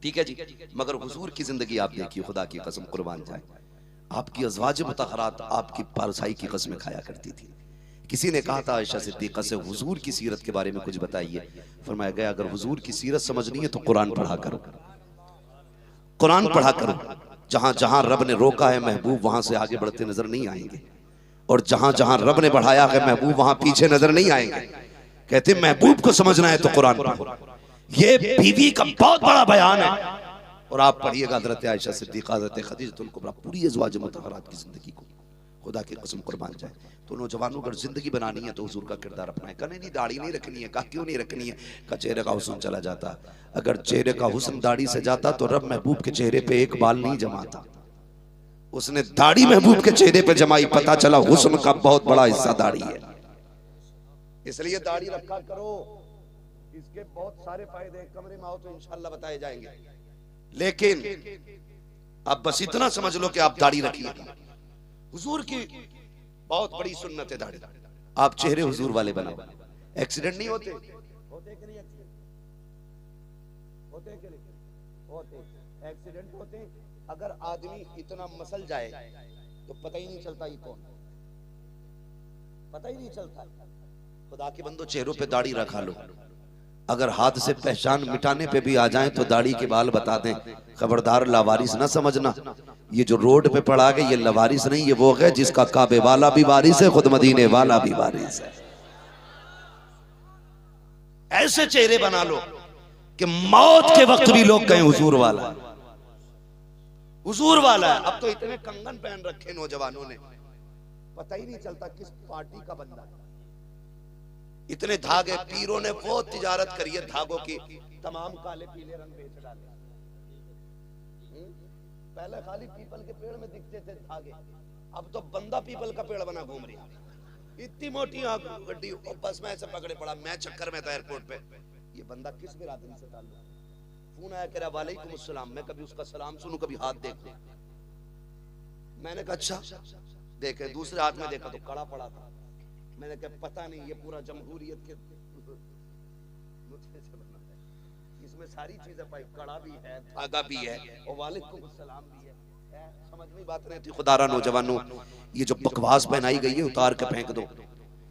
[SPEAKER 5] ठीक है जी, मगर हुजूर की जिंदगी आप देखिए, खुदा की कसम कुर्बान जाए, आपकी अज़वाज मुतहरात आपकी पारसाई की कसमें खाया करती थी। किसी ने कहा था आयशा सिद्दीक़ा से हुजूर की सीरत के बारे में कुछ बताइए, फरमाया गया अगर हुजूर की सीरत समझनी है तो कुरान पढ़ा करो, कुरान पढ़ा करो। जहां जहां रब ने रोका है महबूब वहां से आगे बढ़ते नजर नहीं आएंगे, और जहां जहां रब ने बढ़ाया है महबूब वहां पीछे नजर नहीं आएंगे। कहते महबूब को समझना है तो कुरान पढ़ो। ये बीवी का बहुत बड़ा बयान है। और आप पढ़िएगा हजरत आयशा सिद्दीक़ा, हजरत खदीजतुल कुबरा, पूरी अज़वाज मुतहरात की जिंदगी को, खुदा की कसम कुर्बान जाए। तो नौजवानों अगर जिंदगी बनानी है तो हुजूर का किरदार अपनाए। कहने नहीं दाढ़ी नहीं रखनी है, कहा क्यों नहीं रखनी है, का चेहरे का हुस्न चला जाता। अगर चेहरे का हुस्न दाढ़ी से जाता तो रब महबूब के चेहरे पे एक बाल नहीं जमाता, उसने दाढ़ी महबूब के चेहरे पे जमाई, पता चला हुस्न का बहुत बड़ा हिस्सा दाढ़ी है। इसलिए दाढ़ी रखा करो, इसके बहुत सारे फायदे हैं, कमरे में आओ तो इंशाअल्लाह बताए जाएंगे। लेकिन अब बस इतना समझ लो कि आप दाढ़ी रखिएगा। हुजूर की बहुत बड़ी सुन्नत है दाढ़ी, आप चेहरे हुजूर वाले बनाओ। एक्सीडेंट नहीं होते, होते कि नहीं एक्सीडेंट, होते कि नहीं होते, एक्सीडेंट होते। अगर आदमी इतना मसल जाए तो पता ही नहीं चलता ये कौन, पता ही नहीं चलता। खुदा के बंदो चेहरों पे दाढ़ी रखा लो, अगर हाथ से पहचान मिटाने पे भी आ जाएं तो दाढ़ी के बाल बता दें। खबरदार लावारिस ना समझना, ये जो रोड पे पड़ा है ये लवारिस नहीं, ये वो है जिसका काबे वाला भी वारिस है, खुद मदीने वाला भी वारिस है। ऐसे चेहरे बना लो कि मौत के वक्त भी लोग कहें हुजूर वाला, हुजूर वाला है। अब तो इतने कंगन पहन रखे नौजवानों ने, पता ही नहीं चलता किस पार्टी का बंदा। इतने धागे पीरों ने वो तिजारत करी है धागों की, तमाम काले पीले रंग बेच डाले। पहले खाली पीपल के पेड़ में दिखते थे धागे, अब तो बंदा पीपल का पेड़ बना घूम रही। इतनी मोटी गड्डी और बस में ऐसे पकड़े पड़ा। मैं चक्कर में था एयरपोर्ट पे, ये बंदा किस बिरादरी से ताल्लुक? फोन आया, कह रहा वालेकुम अस्सलाम। मैं कभी उसका सलाम सुनूं, कभी हाथ देखूं। मैंने कहा अच्छा देखे। दूसरे हाथ में देखा तो कड़ा पड़ा था। मैंने कहा पता नहीं ये पूरा जमहूरियत के इसमें सारी चीजें पाई, कड़ा भी है, धागा भी है और वालेकुम अस्सलाम भी है। समझ में बात नहीं थी। खुदारा नौजवानों, ये जो बकवास पहनाई गई है उतार के फेंक दो,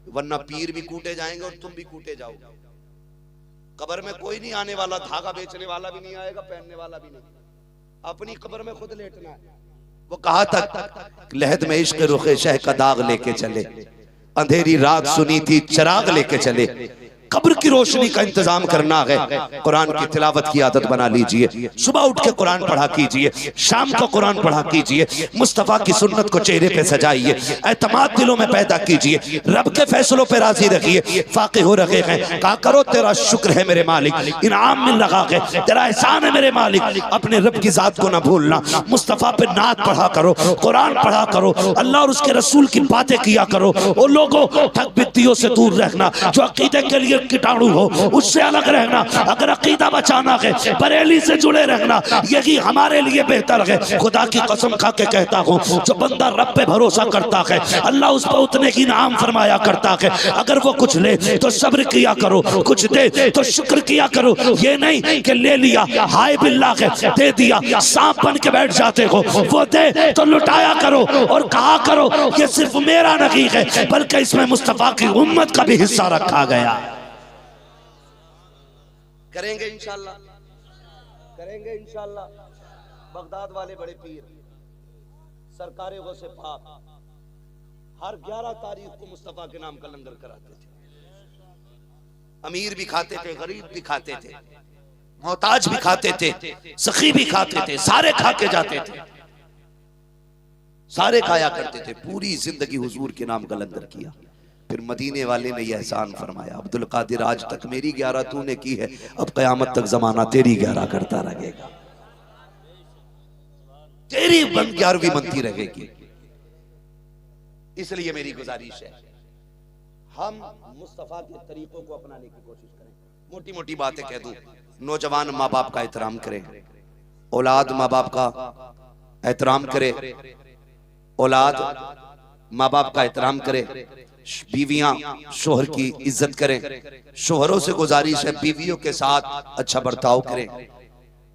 [SPEAKER 5] वरना पीर भी कूटे जाएंगे और तुम भी कूटे जाओगे। कब्र में कोई नहीं आने वाला, धागा बेचने वाला भी नहीं आएगा, पहनने वाला भी नहीं। अपनी कब्र में खुद लेटना है। वो कहा था लहद में इश्क रुखे शह का दाग लेके चले, अंधेरी रात सुनी थी चिराग लेके चले। कब्र की रोशनी का इंतजाम करना है, कुरान की तिलावत की आदत बना लीजिए। सुबह उठ के कुरान पढ़ा कीजिए, शाम को कुरान पढ़ा कीजिए। मुस्तफा की सुन्नत को चेहरे पे सजाइए, एतमाद दिलों में पैदा कीजिए, रब के फैसलों पे राजी रखिए। फाक़े हो रखे हैं, कहा करो तेरा शुक्र है मेरे मालिक, इनाम मिल रहा है, तेरा एहसान है मेरे मालिक। अपने रब की जात को ना भूलना। मुस्तफा पे नात पढ़ा करो, कुरान पढ़ा करो, अल्लाह और उसके रसूल की बातें किया करो। और लोगों ठग बित्तियों से दूर रहना, जो अकीदे के लिए कीटाणु हो उससे अलग रहना। अगर अकीदा बचाना है बरेली से जुड़े रहना, यही हमारे लिए बेहतर है। खुदा की कसम खा के कहता हूँ, जो बंदा रब पे भरोसा करता है अल्लाह उस पर उतने की इनाम फरमाया करता है। अगर वो कुछ ले तो सब्र किया करो, कुछ दे तो शुक्र किया करो। ये नहीं कि ले लिया हाय बिल्ला के दे दिया, सांप बन के बैठ जाते हो। वो दे तो लुटाया करो और कहा करो ये सिर्फ मेरा नहीं है, बल्कि इसमें मुस्तफा की उम्मत का भी हिस्सा रखा गया। करेंगे इंशाल्लाह, करेंगे इंशाल्लाह। बगदाद वाले बड़े पीर सरकारे गौसे पाक हर 11 तारीख को मुस्तफा के नाम का लंगर कराते थे। अमीर भी खाते थे, गरीब भी खाते थे, मोहताज भी खाते थे, सखी भी खाते थे, सारे खा के जाते थे, सारे खाया करते थे। पूरी जिंदगी हुजूर के नाम का लंगर किया। फिर मदीने वाले ने यह एहसान फरमाया, अब्दुल कादिर आज तक मेरी 11 तूने की है, अब कयामत तक जमाना तेरी 11 करता रहेगा, तेरी 11वीं बनती रहेगी। इसलिए मेरी गुजारिश है हम मुस्तफा के तरीकों को अपनाने की कोशिश करें। मोटी मोटी बातें कह दूं, नौजवान माँ बाप का एहतराम करें, औलाद माँ बाप का एहतराम करे, औलाद माँ बाप का एहतराम करे, बीवियां शोहर की इज्जत करें। शोहरों से गुजारिश है बीवियों के साथ अच्छा बर्ताव करें,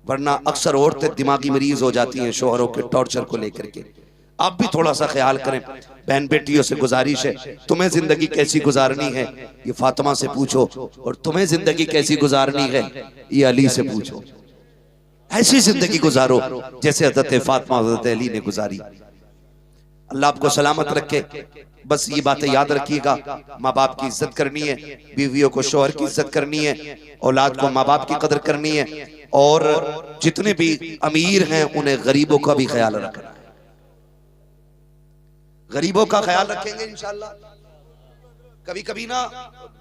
[SPEAKER 5] वरना अक्सर औरतें दिमागी मरीज हो जाती हैं शोहरों के टॉर्चर को लेकर के। आप भी थोड़ा सा ख्याल करें। बहन बेटियों से गुजारिश है, तुम्हें जिंदगी कैसी गुजारनी है ये फातिमा से पूछो, और तुम्हें जिंदगी कैसी गुजारनी है ये अली से पूछो। ऐसी जिंदगी गुजारो जैसे हज़रत फातिमा हज़रत अली ने गुजारी। अल्लाह आपको सलामत रखे। बस ये बातें याद रखिएगा, माँ बाप की इज्जत करनी है, बीवियों को शोहर की इज्जत करनी है, औलाद को माँ बाप की कदर करनी है, और जितने भी अमीर हैं उन्हें गरीबों का भी ख्याल रखना है। गरीबों का ख्याल रखेंगे इंशाल्लाह। कभी कभी ना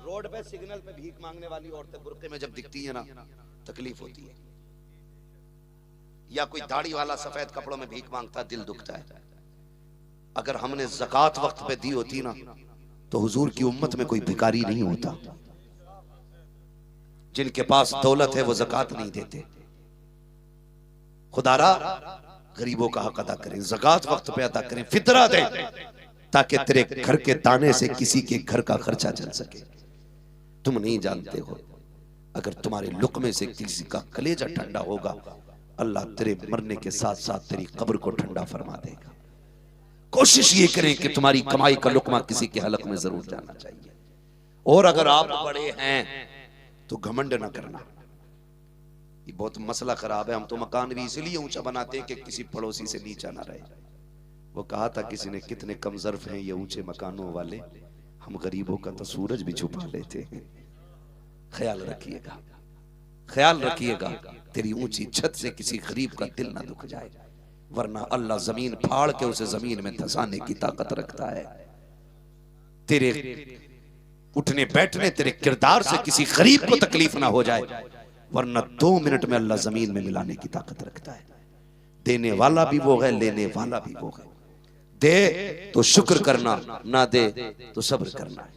[SPEAKER 5] रोड पे सिग्नल पे भीख मांगने वाली औरतें बुर्के में जब दिखती है ना, तकलीफ होती है। या कोई दाढ़ी वाला सफेद कपड़ों में भीख मांगता, दिल दुखता है। अगर हमने ज़कात वक्त पे दी होती ना तो हुजूर की उम्मत में कोई भिखारी नहीं होता। जिनके पास दौलत है वो ज़कात नहीं देते। खुदारा गरीबों का हक अदा करें, ज़कात वक्त पे अदा करें, फितरा दें, ताकि तेरे घर के दाने से किसी के घर का खर्चा चल सके। तुम नहीं जानते हो, अगर तुम्हारे लुक़मे से किसी का कलेजा ठंडा होगा, अल्लाह तेरे मरने के साथ साथ तेरी कब्र को ठंडा फरमा देगा। कोशिश ये करें कि तुम्हारी कमाई का लुकमा किसी के हलक में जरूर जाना चाहिए। और अगर आप बड़े हैं तो घमंड ना करना। ये बहुत मसला खराब है। हम तो मकान भी इसलिए ऊंचा बनाते हैं कि किसी पड़ोसी से नीचा ना रहे। वो कहा था किसी ने, कितने कम ज़र्फ हैं ये ऊंचे मकानों वाले, हम गरीबों का तो सूरज भी छुपा लेते हैं। ख्याल रखिएगा, ख्याल रखिएगा, तेरी ऊंची छत से किसी गरीब का दिल ना दुख जाए, वरना अल्लाह जमीन फाड़ के उसे जमीन में धंसाने की ताकत रखता है। तेरे उठने बैठने, तेरे किरदार से किसी गरीब को तकलीफ ना हो जाए,
[SPEAKER 4] वरना 2 मिनट में अल्लाह जमीन में मिलाने की ताकत रखता है। देने वाला भी वो है, लेने वाला भी वो है। दे तो शुक्र करना, ना दे तो सब्र करना है,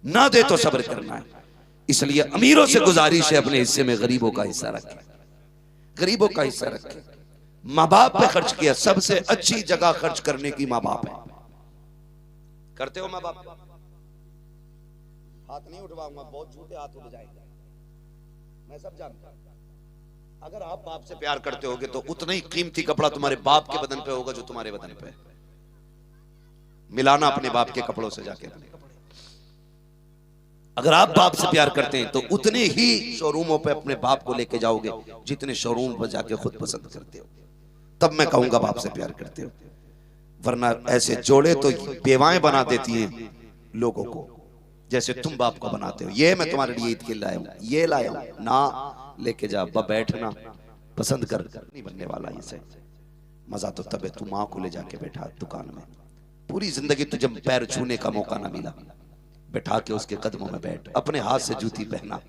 [SPEAKER 4] ना दे तो सब्र करना है। इसलिए अमीरों से गुजारिश है अपने हिस्से में गरीबों का हिस्सा रखें, गरीबों का हिस्सा रखें। माँ बाप पे खर्च किया, सबसे अच्छी जगह खर्च करने की माँ बाप है। करते हो माँ बाप? हाथ नहीं उठवाऊंगा, बहुत झूठे हाथ उठ जाएंगे, मैं सब जानता हूं। अगर आप बाप से प्यार करते होगे तो उतना ही कीमती कपड़ा तुम्हारे बाप के बदन पे होगा जो तुम्हारे बदन पे। मिलाना अपने बाप के कपड़ों से जाके अपने कपड़े। अगर आप बाप से प्यार करते हैं तो उतने ही शोरूमों पे अपने बाप को लेके जाओगे जितने शोरूम पर जाके खुद पसंद करते हो। तब मैं कहूंगा बाप से प्यार करते हो। वरना ऐसे जोड़े तो बेवाएं बना देती हैं लोगों को, जैसे तुम बाप को बनाते हो। ये मैं तुम्हारे लिए ईद के लाया हूं, ये लाया हूं ना, लेके जा बैठना पसंद कर, नहीं बनने वाला ये से। मजा तो तब है तू माँ को ले जाके बैठा दुकान में, पूरी जिंदगी तुझे पैर छूने का मौका ना मिला, बैठा के उसके कदमों में बैठ, अपने हाथ से जूती पहना,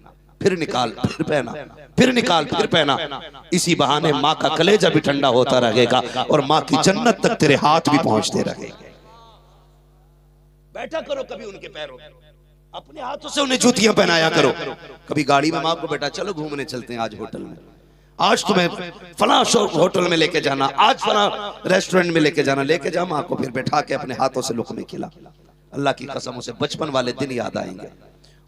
[SPEAKER 4] फिर निकाल फिर पहना, फिर निकाल फिर पहना। इसी बहाने माँ का कलेजा भी ठंडा होता रहेगा और माँ की जन्नत तक तेरे हाथ भी पहुंचते रहेंगे। बैठा करो कभी उनके पैरों में, अपने हाथों से उन्हें जूतियां पहनाया करो। कभी गाड़ी में माँ को बैठा, चलो घूमने चलते हैं आज होटल में, आज तुम्हें फला होटल में लेके जाना, आज फला रेस्टोरेंट में लेके जाना, लेके जा माँ को, फिर बैठा के अपने हाथों से लुक़मे खिला। अल्लाह की कसम उसे बचपन वाले दिन याद आएंगे,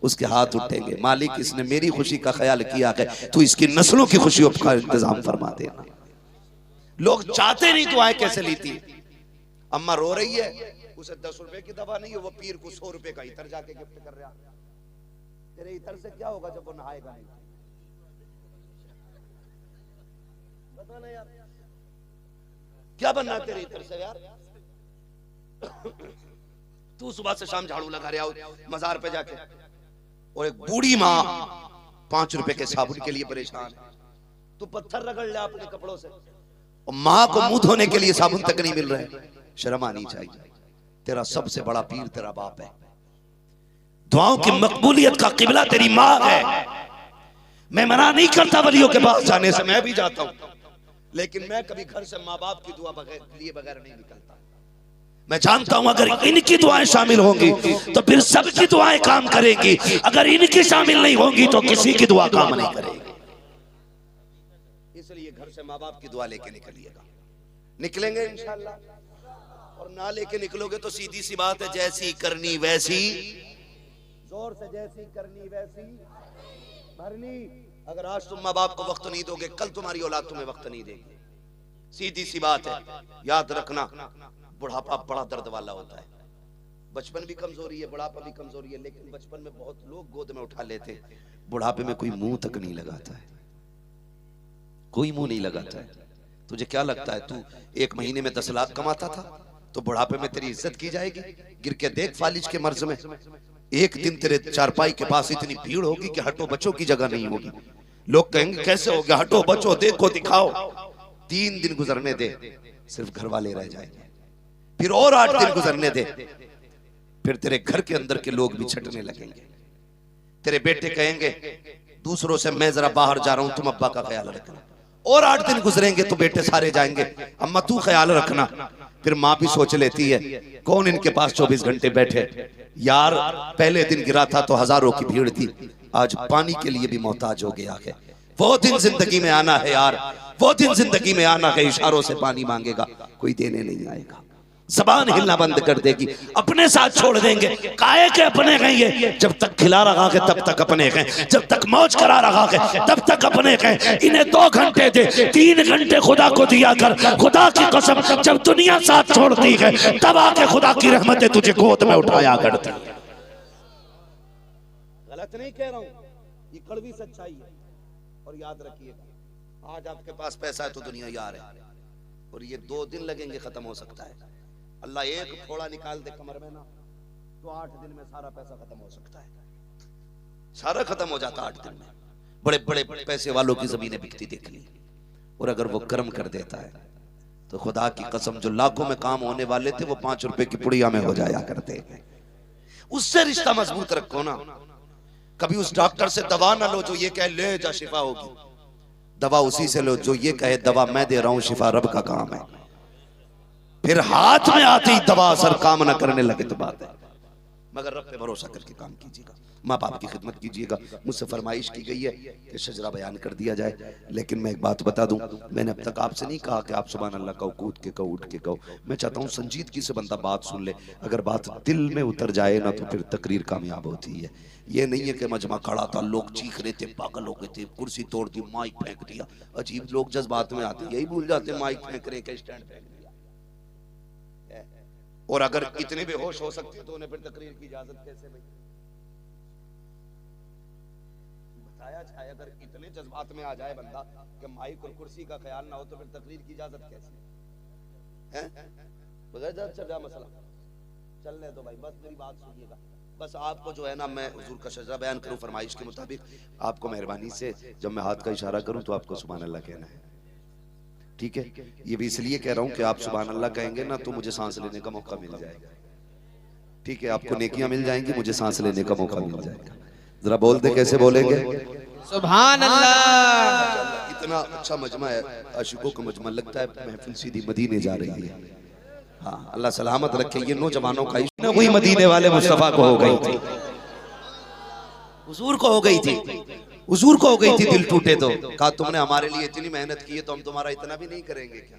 [SPEAKER 4] उसके हाथ उठेंगे, मालिक इसने मेरी खुशी का ख्याल किया है, तू इसकी नस्लों की खुशियों का इंतजाम फरमा देना। लोग चाहते नहीं दुआएं कैसे ली थी। अम्मा रो रही है, उसे 10 रुपए की दवा नहीं है, वो पीर को 100 रुपए का इतर जाके गिफ्ट कर रहा है। तेरे इतर से क्या होगा जब वो नहाएगा नहीं? बताना यार, क्या बनना तेरे इतर से यार? तू सुबह से शाम झाड़ू लगा रहा हो मजार पे जाके, और एक बूढ़ी माँ 5 रुपए के साबुन के लिए परेशान है, तू पत्थर रगड़ ले अपने कपड़ों से, और माँ को मुंह धोने के लिए साबुन तक नहीं मिल रहा है। शर्म आनी चाहिए। तेरा सबसे बड़ा पीर तेरा बाप है, दुआओं की मकबूलियत का किबला तेरी माँ है। मैं मना नहीं करता वलियों के पास जाने से, मैं भी जाता हूं, लेकिन मैं कभी घर से माँ बाप की दुआ लिए बगैर नहीं निकलता। मैं जानता हूं अगर इनकी दुआएं शामिल होंगी तो फिर सबकी दुआएं काम करेंगी, अगर इनकी शामिल नहीं होंगी तो किसी की दुआ काम नहीं करेगी। इसलिए घर से माँ बाप की दुआ लेके निकलिएगा। निकलेंगे इंशाअल्लाह, और ना लेके निकलोगे तो सीधी सी बात है, जैसी करनी वैसी, जोर से जैसी करनी वैसी भरनी। अगर आज तुम माँ बाप को वक्त नहीं दोगे, कल तुम्हारी औलाद तुम्हें वक्त नहीं देगी। सीधी सी बात है, याद रखना बुढ़ापा बड़ा दर्द वाला होता है। बचपन भी कमजोरी है, बुढ़ापा भी कमजोरी है, लेकिन बचपन में बहुत लोग गोद में उठा लेते, बुढ़ापे में कोई मुंह तक नहीं लगाता है, कोई मुंह नहीं लगाता है। तुझे क्या लगता है तू 1 महीने में 10 लाख कमाता था तो बुढ़ापे में तेरी इज्जत की जाएगी? गिर के देख फालिज के मर्ज में, एक दिन तेरे चारपाई के पास इतनी भीड़ होगी कि हटो बचो की जगह नहीं होगी। लोग कहेंगे कैसे हो गया, हटो बचो देखो दिखाओ। 3 दिन गुजरने दे, सिर्फ घर वाले रह जाएंगे, फिर और 8 दिन गुजरने दे, फिर तेरे घर के अंदर के लोग भी छटने लगेंगे। तेरे बेटे कहेंगे दूसरों से मैं जरा बाहर जा रहा हूं, तुम अब्बा का ख्याल रखना। और 8 दिन गुजरेंगे तो बेटे सारे जाएंगे, अम्मा तू ख्याल रखना। फिर माँ भी सोच लेती है कौन इनके पास 24 घंटे बैठे यार, पहले दिन गिरा था तो हजारों की भीड़ थी, आज पानी के लिए भी मोहताज हो गया है। वो दिन जिंदगी में आना है यार, वो दिन जिंदगी में आना है, इशारों से पानी मांगेगा, कोई देने नहीं आएगा। जबान हिलना बंद कर देगी, अपने साथ छोड़ देंगे। काहे के अपने कहेंगे, जब तक खिला रहा है तब तक अपने कहें, जब तक मौज करा रहा है तब तक अपने कहें। इन्हें 2 घंटे दे, 3 घंटे खुदा को दिया कर। खुदा की कसम जब दुनिया साथ छोड़ती है तब आके खुदा की रहमतें तुझे गोद में उठाया करती। गलत नहीं कह रहा हूं, ये कड़वी सच्चाई है। और याद रखिएगा, आज आपके पास पैसा है तो दुनिया यार है, और ये 2 दिन लगेंगे खत्म हो सकता है। अल्लाह एक थोड़ा निकाल दे कमर में ना, तो 8 दिन में सारा पैसा खत्म हो सकता है, सारा खत्म हो जाता 8 दिन में। बड़े बड़े पैसे वालों की जमीनें बिकती देख ली, और अगर वो कर्म कर देता है तो खुदा की कसम जो लाखों में काम होने वाले थे वो 5 रुपए की पुड़िया में हो जाया करते हैं। उससे रिश्ता मजबूत रखो ना।
[SPEAKER 5] कभी उस डॉक्टर से दवा ना लो जो ये कहे ले जा शिफा होगी, दवा उसी से लो जो ये कहे दवा मैं दे रहा हूं, शिफा रब का काम है। फिर हाथ में आती ही दवा असर काम ना करने लगे तो बात है। मगर रब पे भरोसा करके काम कीजिएगा, माँ बाप की खिदमत कीजिएगा। मुझसे फरमाइश की गई है कि शजरा बयान कर दिया जाए, लेकिन मैं एक बात बता दूं, मैंने अब तक आपसे नहीं कहा कि आप सुभान अल्लाह कहो, कूद के कहो, उठ के कहो। मैं चाहता हूं संजीदगी से बंदा बात सुन ले, अगर बात दिल में उतर जाए ना तो फिर तकरीर कामयाब होती है। ये नहीं है कि मजमा खड़ा था, लोग चीख रहे थे, पागल हो गए थे, कुर्सी तोड़ दी, माइक फेंक दिया। अजीब लोग जज्बात में आते, यही भूल जाते माइक फेंक रहे के स्टैंड फेंक दिया। और अगर इतने बेहोश हो सकते तो उन्हें फिर तकरीर की इजाजत कैसे भाई? बताया जाए, अगर इतने जज्बात में आ जाए बंदा कि माइक और कुर्सी का ख्याल ना हो तो फिर तकरीर की इजाजत कैसे है? बगैर चल मसला चलने दो भाई, बस मेरी बात सुनिएगा। बस आपको जो है ना, मैं हुजूर का शजरा बयान करूं फरमाइश के मुताबिक, आपको मेहरबानी से जब मैं हाथ का इशारा करूं तो आपको सुभान अल्लाह कहना है, ठीक है? ये भी इसलिए कह रहा हूं कि आप सुभान अल्लाह कहेंगे ना तो मुझे सांस लेने का मौका मिल जाएगा, ठीक है? आपको नेकियां मिल जाएंगी, मुझे सांस लेने का मौका मिल जाएगा। जरा बोल दे, कैसे बोलेंगे?
[SPEAKER 2] सुभान अल्लाह।
[SPEAKER 5] इतना अच्छा मजमा है, आशिकों का मजमा, लगता है महफिल सीधी मदीने जा रही है। हाँ, अल्लाह सलामत रखे। ये नौजवानों का इश्क
[SPEAKER 4] वही मदीने वाले मुस्तफा को हो गई थी,
[SPEAKER 5] हुजूर को हो गई थी, हुजूर को हो गई थी। दिल टूटे तो कहा तुमने हमारे लिए इतनी मेहनत की है तो हम तुम्हारा इतना भी नहीं करेंगे क्या?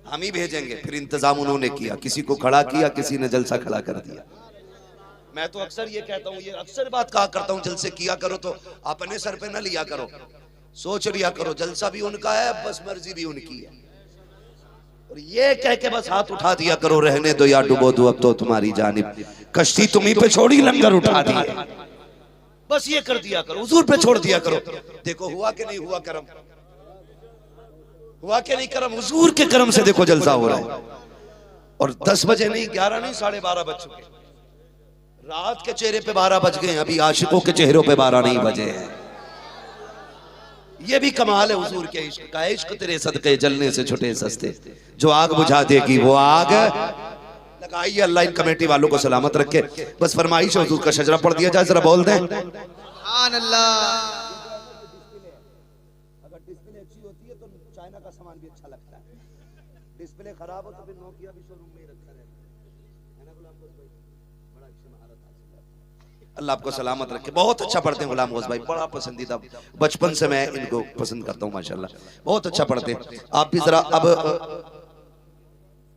[SPEAKER 5] हम ही भेजेंगे। फिर इंतजाम उन्होंने किया, किसी को खड़ा किया, किसी ने जलसा खड़ा कर दिया। मैं तो अक्सर ये कहता हूँ, ये अक्सर बात कहा करता हूँ, जलसे किया करो तो अपने सर पे ना लिया करो, सोच लिया करो जलसा भी उनका है, बस मर्जी भी उनकी है। और ये कह के बस हाथ उठा दिया करो, रहने दो या डुबो दो अब तो तुम्हारी जानिब, कश्ती तुम्ही पे छोड़ी लंगर उठा दिए, बस ये कर दिया करो, हुजूर पे छोड़ दिया करो। देखो हुआ कि नहीं हुआ करम, हुआ कि नहीं करम? हुजूर के करम से देखो जलसा हो रहा है। और 10 बजे नहीं, 11 नहीं, 12:30 बज चुके, रात के चेहरे पे 12 बज गए, अभी आशिकों के चेहरों पे 12 नहीं बजे हैं। ये भी कमाल है हुजूर के इश्क का। इश्क तेरे सदके जलने से छुटे सस्ते, जो आग बुझा देगी वो आग लगाइए। अल्लाह इन कमेटी वालों को सलामत रखे। बस फरमाइश हुजूर का शजरा पढ़ दिया जाए, जरा बोल दें
[SPEAKER 2] सुभान अल्लाह।
[SPEAKER 5] अगर डिस्प्ले अच्छी होती है तो चाइना का सामान भी अच्छा लगता है, डिस्प्ले खराब हो तो फिर नोकिया भी शोरूम में ही रखा रहता है ना गुलाम गौस भाई? बड़ा अच्छी महारत हासिल है। अल्लाह आपको सलामत रखे। बहुत अच्छा पढ़ते हैं गुलाम गौस भाई, बड़ा पसंदीदा, बचपन से मैं इनको पसंद करता हूँ माशाल्लाह, बहुत अच्छा पढ़ते हैं। आप भी जरा अब,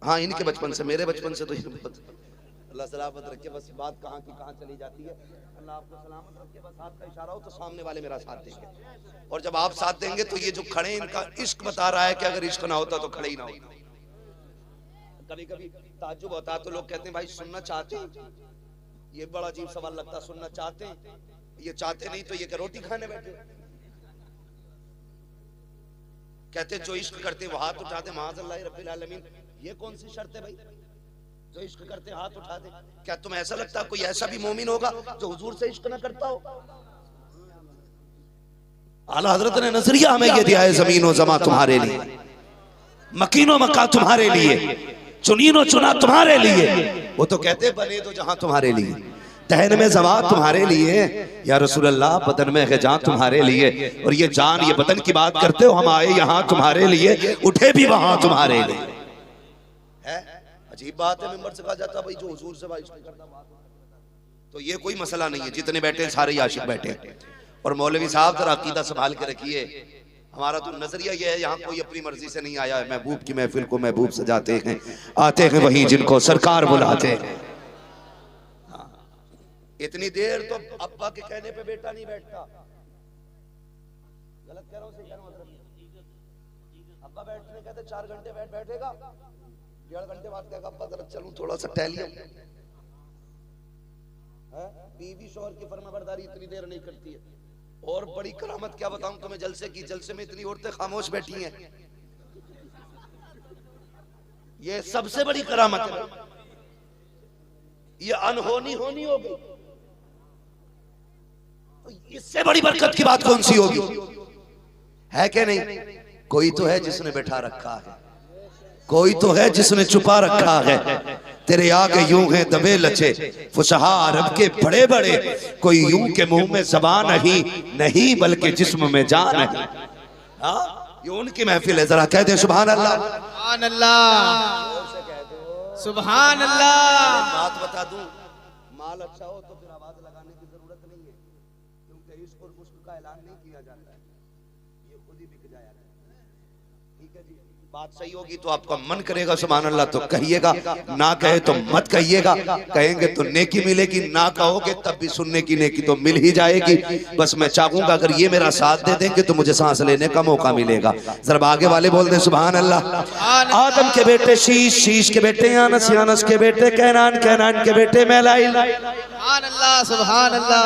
[SPEAKER 5] हाँ इनके बचपन से, मेरे बचपन से तो अल्लाह सलामत रखे। बस बात कहाँ की कहाँ चली जाती है। अल्लाह आपको सलामत रखे। बस हाथ का इशारा हो तो सामने वाले मेरा साथ देंगे, और जब आप साथ देंगे तो ये जो खड़े, इनका इश्क बता रहा है कि अगर इश्क ना होता तो खड़े ही ना होता। कभी कभी ताज्जुब होता है तो लोग कहते हैं भाई सुनना चाहते हैं, ये बड़ा अजीब सवाल लगता है, सुनना चाहते हैं? ये चाहते नहीं तो ये क्या रोटी खाने बैठे? कहते जो इश्क करते वो हाथ उठाते, माअज़ल्लाह रब्बिल आलमीन। ये कौन सी शर्त है भाई, जो इश्क करते हाथ उठा दे? क्या तुम्हें ऐसा लगता है कोई ऐसा भी मोमिन होगा जो हुजूर से इश्क ना करता हो? आला हजरत ने नजरिया हमें ये दिया है, ज़मीनो ज़मा तुम्हारे लिए, मकीनो मक्का तुम्हारे लिए, चुनीनो चुना तुम्हारे लिए। वो तो कहते बने तो जहां तुम्हारे लिए, तहन में ज़वात तुम्हारे लिए, या रसूल अल्लाह बदन में है जान तुम्हारे लिए। और ये जान ये बदन की बात करते हो, हम आए यहाँ तुम्हारे लिए, उठे भी वहां तुम्हारे लिए। है अजीब बात है, मेंबर से कहा जाता भाई जो हुजूर से बात करता, तो ये कोई मसला नहीं है। जितने बैठे सारे आशिक बैठे। और मौलवी साहब जरा अकीदा संभाल के रखिए। हमारा तो नजरिया ये है, यहाँ कोई अपनी मर्जी से नहीं आया है। महबूब की महफिल को महबूब सजाते हैं, आते हैं वही जिनको सरकार बुलाते हैं। इतनी देर तो अब्बा के कहने पे बेटा नहीं बैठता। गलत कह रहा हूँ, अब्बा बैठने कहते 4 घंटे बैठेगा, 1.5 घंटे बाद कहेगा अब्बा जरा चलूं थोड़ा सा टहलिए। बीवी शौहर की फरमाबरदारी इतनी देर नहीं करती है। और बड़ी करामत क्या बताऊं तुम्हें, जलसे की, जलसे में इतनी औरतें खामोश बैठी हैं। ये सबसे बड़ी करामत है। ये अनहोनी होनी हो गई, इससे बड़ी बरकत की बात कौन सी होगी? है कि नहीं? कोई तो है जिसने बैठा रखा है, कोई तो है जिसने छुपा रखा है।
[SPEAKER 4] तेरे आगे यूं हैं दबे लचे फुसहा अरब के बड़े बड़े, कोई यूं के मुंह में ज़बान नहीं नहीं बल्कि जिस्म में जान है। हाँ ये उनकी महफिल है, जरा कह दे सुभान अल्लाह।
[SPEAKER 2] सुभान अल्लाह, सुभान अल्लाह।
[SPEAKER 5] बात बता दूं, माल अच्छा हो तो फिर आवाज लगाने की जरूरत नहीं है, क्योंकि इश्क और मुश्क का ऐलान नहीं किया जाता है, ये खुद ही बिक जाएगा। ठीक है जी, बात सही होगी तो आपका मन करेगा सुभान अल्लाह तो कहिएगा, ना कहे तो मत कहिएगा। कहेंगे तो नेकी मिलेगी, ना कहोगे तब भी सुनने की नेकी तो मिल ही जाएगी। बस मैं चाहूंगा अगर ये मेरा साथ दे देंगे तो मुझे सांस लेने का मौका मिलेगा। जरा आगे वाले बोल दे सुभान अल्लाह। आदम के बेटे शीश, शीश के बेटे यानस, यानस के बेटे कैनान, कैनान के बेटे मैलाइल।
[SPEAKER 2] सुभान अल्लाह, सुभान अल्लाह।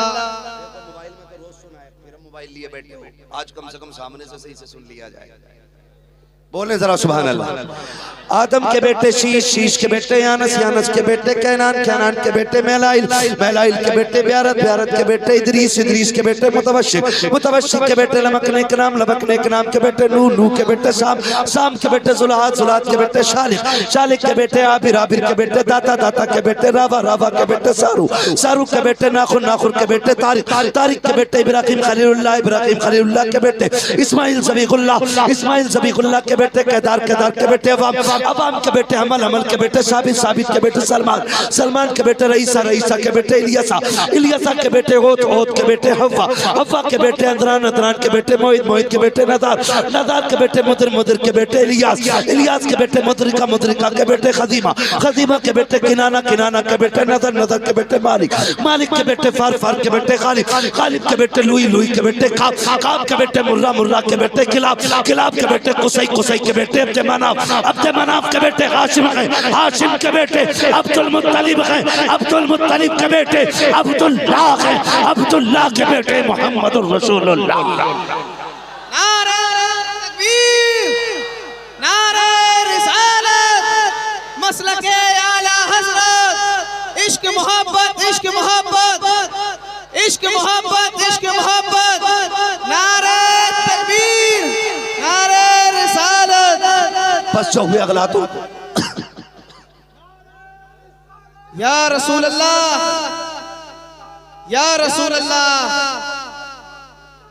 [SPEAKER 5] मोबाइल में तो रोज सुना है, मेरा मोबाइल लिए बैठे हो, आज कम से कम सामने से सही से सुन लिया जाए।
[SPEAKER 4] बोले जरा सुभान अल्लाह। आदम के बेटे शीश, शीश के बेटे यानस, यानस के बेटे कैनान, कैनान के बेटे मैलाइल, मैलाइल के बेटे ब्यारत, ब्यारत के बेटे इदरीस, इदरीस के बेटे मुतवश्शिक, मुतवश्शिक के बेटे लमकने के नाम, लमकने के नाम के बेटे नूह, नूह के बेटे साम, साम के बेटे जुलात, जुलात के बेटे शालिक, शालिक के बेटे आबिर, आबिर के बेटे दाता, दाता के बेटे रावा, रावा के बेटे सारू, सारू के बेटे नाखुन, नाखुन के बेटे तारिक, तारिक के बेटे इब्राहिम खलीलुल्लाह, इब्राहिम खलीलुल्लाह के बेटे इस्माइल ज़बीहुल्लाह, इस्माइल ज़बीहुल्लाह के बेटे केदार, केदार के बेटे अवाम, अवाम के बेटे हमल, हमल के बेटे साबित, साबित के बेटे सलमान, सलमान के बेटे रईसा, रईसा के बेटे इलियासा, इलियासा के बेटे होत, होत के बेटे हव्वा, हव्वा के बेटे अदरान, अदरान के बेटे मोहित, मोहित के बेटे नदार, नदार के बेटे मुदर, मुदर के बेटे इलियास, इलियास के बेटे मुदरिका, मुदरिका के बेटे खदीमा, खदीमा के बेटे किनाना, किनाना के बेटे नदर, नदर के बेटे मालिक, मालिक के बेटे फार, फार के बेटे खालिद, खालिद के बेटे लुई, लुई के बेटे काब, काब के बेटे मुर्रा, मुर्रा के बेटे किलाब, किलाब के बेटे कुसै, कुसै के बेटे अब्द मनाफ, अब्द मनाफ के बेटे हाशिम है, हाशिम के बेटे अब्दुल मुत्तलिब है, अब्दुल मुत्तलिब के बेटे अब्दुल्लाह है, अब्दुल्लाह के बेटे मोहम्मदुर रसूलुल्लाह।
[SPEAKER 2] नारे तकबीर, नारे रिसालत, मसलके आला हज़रत, इश्क मोहब्बत, इश्क मोहब्बत, इश्क मोहब्बत, इश्क मोहब्बत। नारे तकबीर, नारे रिसालत।
[SPEAKER 4] बस जो हुए अगला तो
[SPEAKER 2] या रसूल अल्लाह, या रसूल अल्लाह,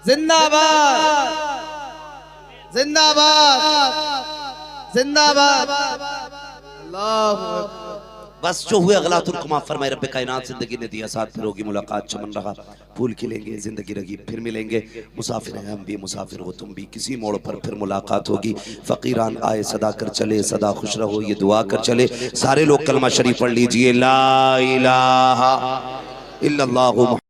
[SPEAKER 2] जिंदाबाद, जिंदाबाद, जिंदाबाद। अल्लाहू अकबर।
[SPEAKER 4] बस जो हुए अगला तुर्कमा फरमाए रब्बे कायनात जिंदगी ने दिया साथ फिर होगी मुलाकात, चमन रहा फूल खिलेंगे, जिंदगी रही फिर मिलेंगे। मुसाफिर हैं हम भी, मुसाफिर हो तुम भी, किसी मोड़ पर फिर मुलाकात होगी। फ़कीरान आए सदा कर चले, सदा खुश रहो ये दुआ कर चले। सारे लोग कलमा शरीफ पढ़ लीजिए, ला इलाहा इल्लल्लाहु।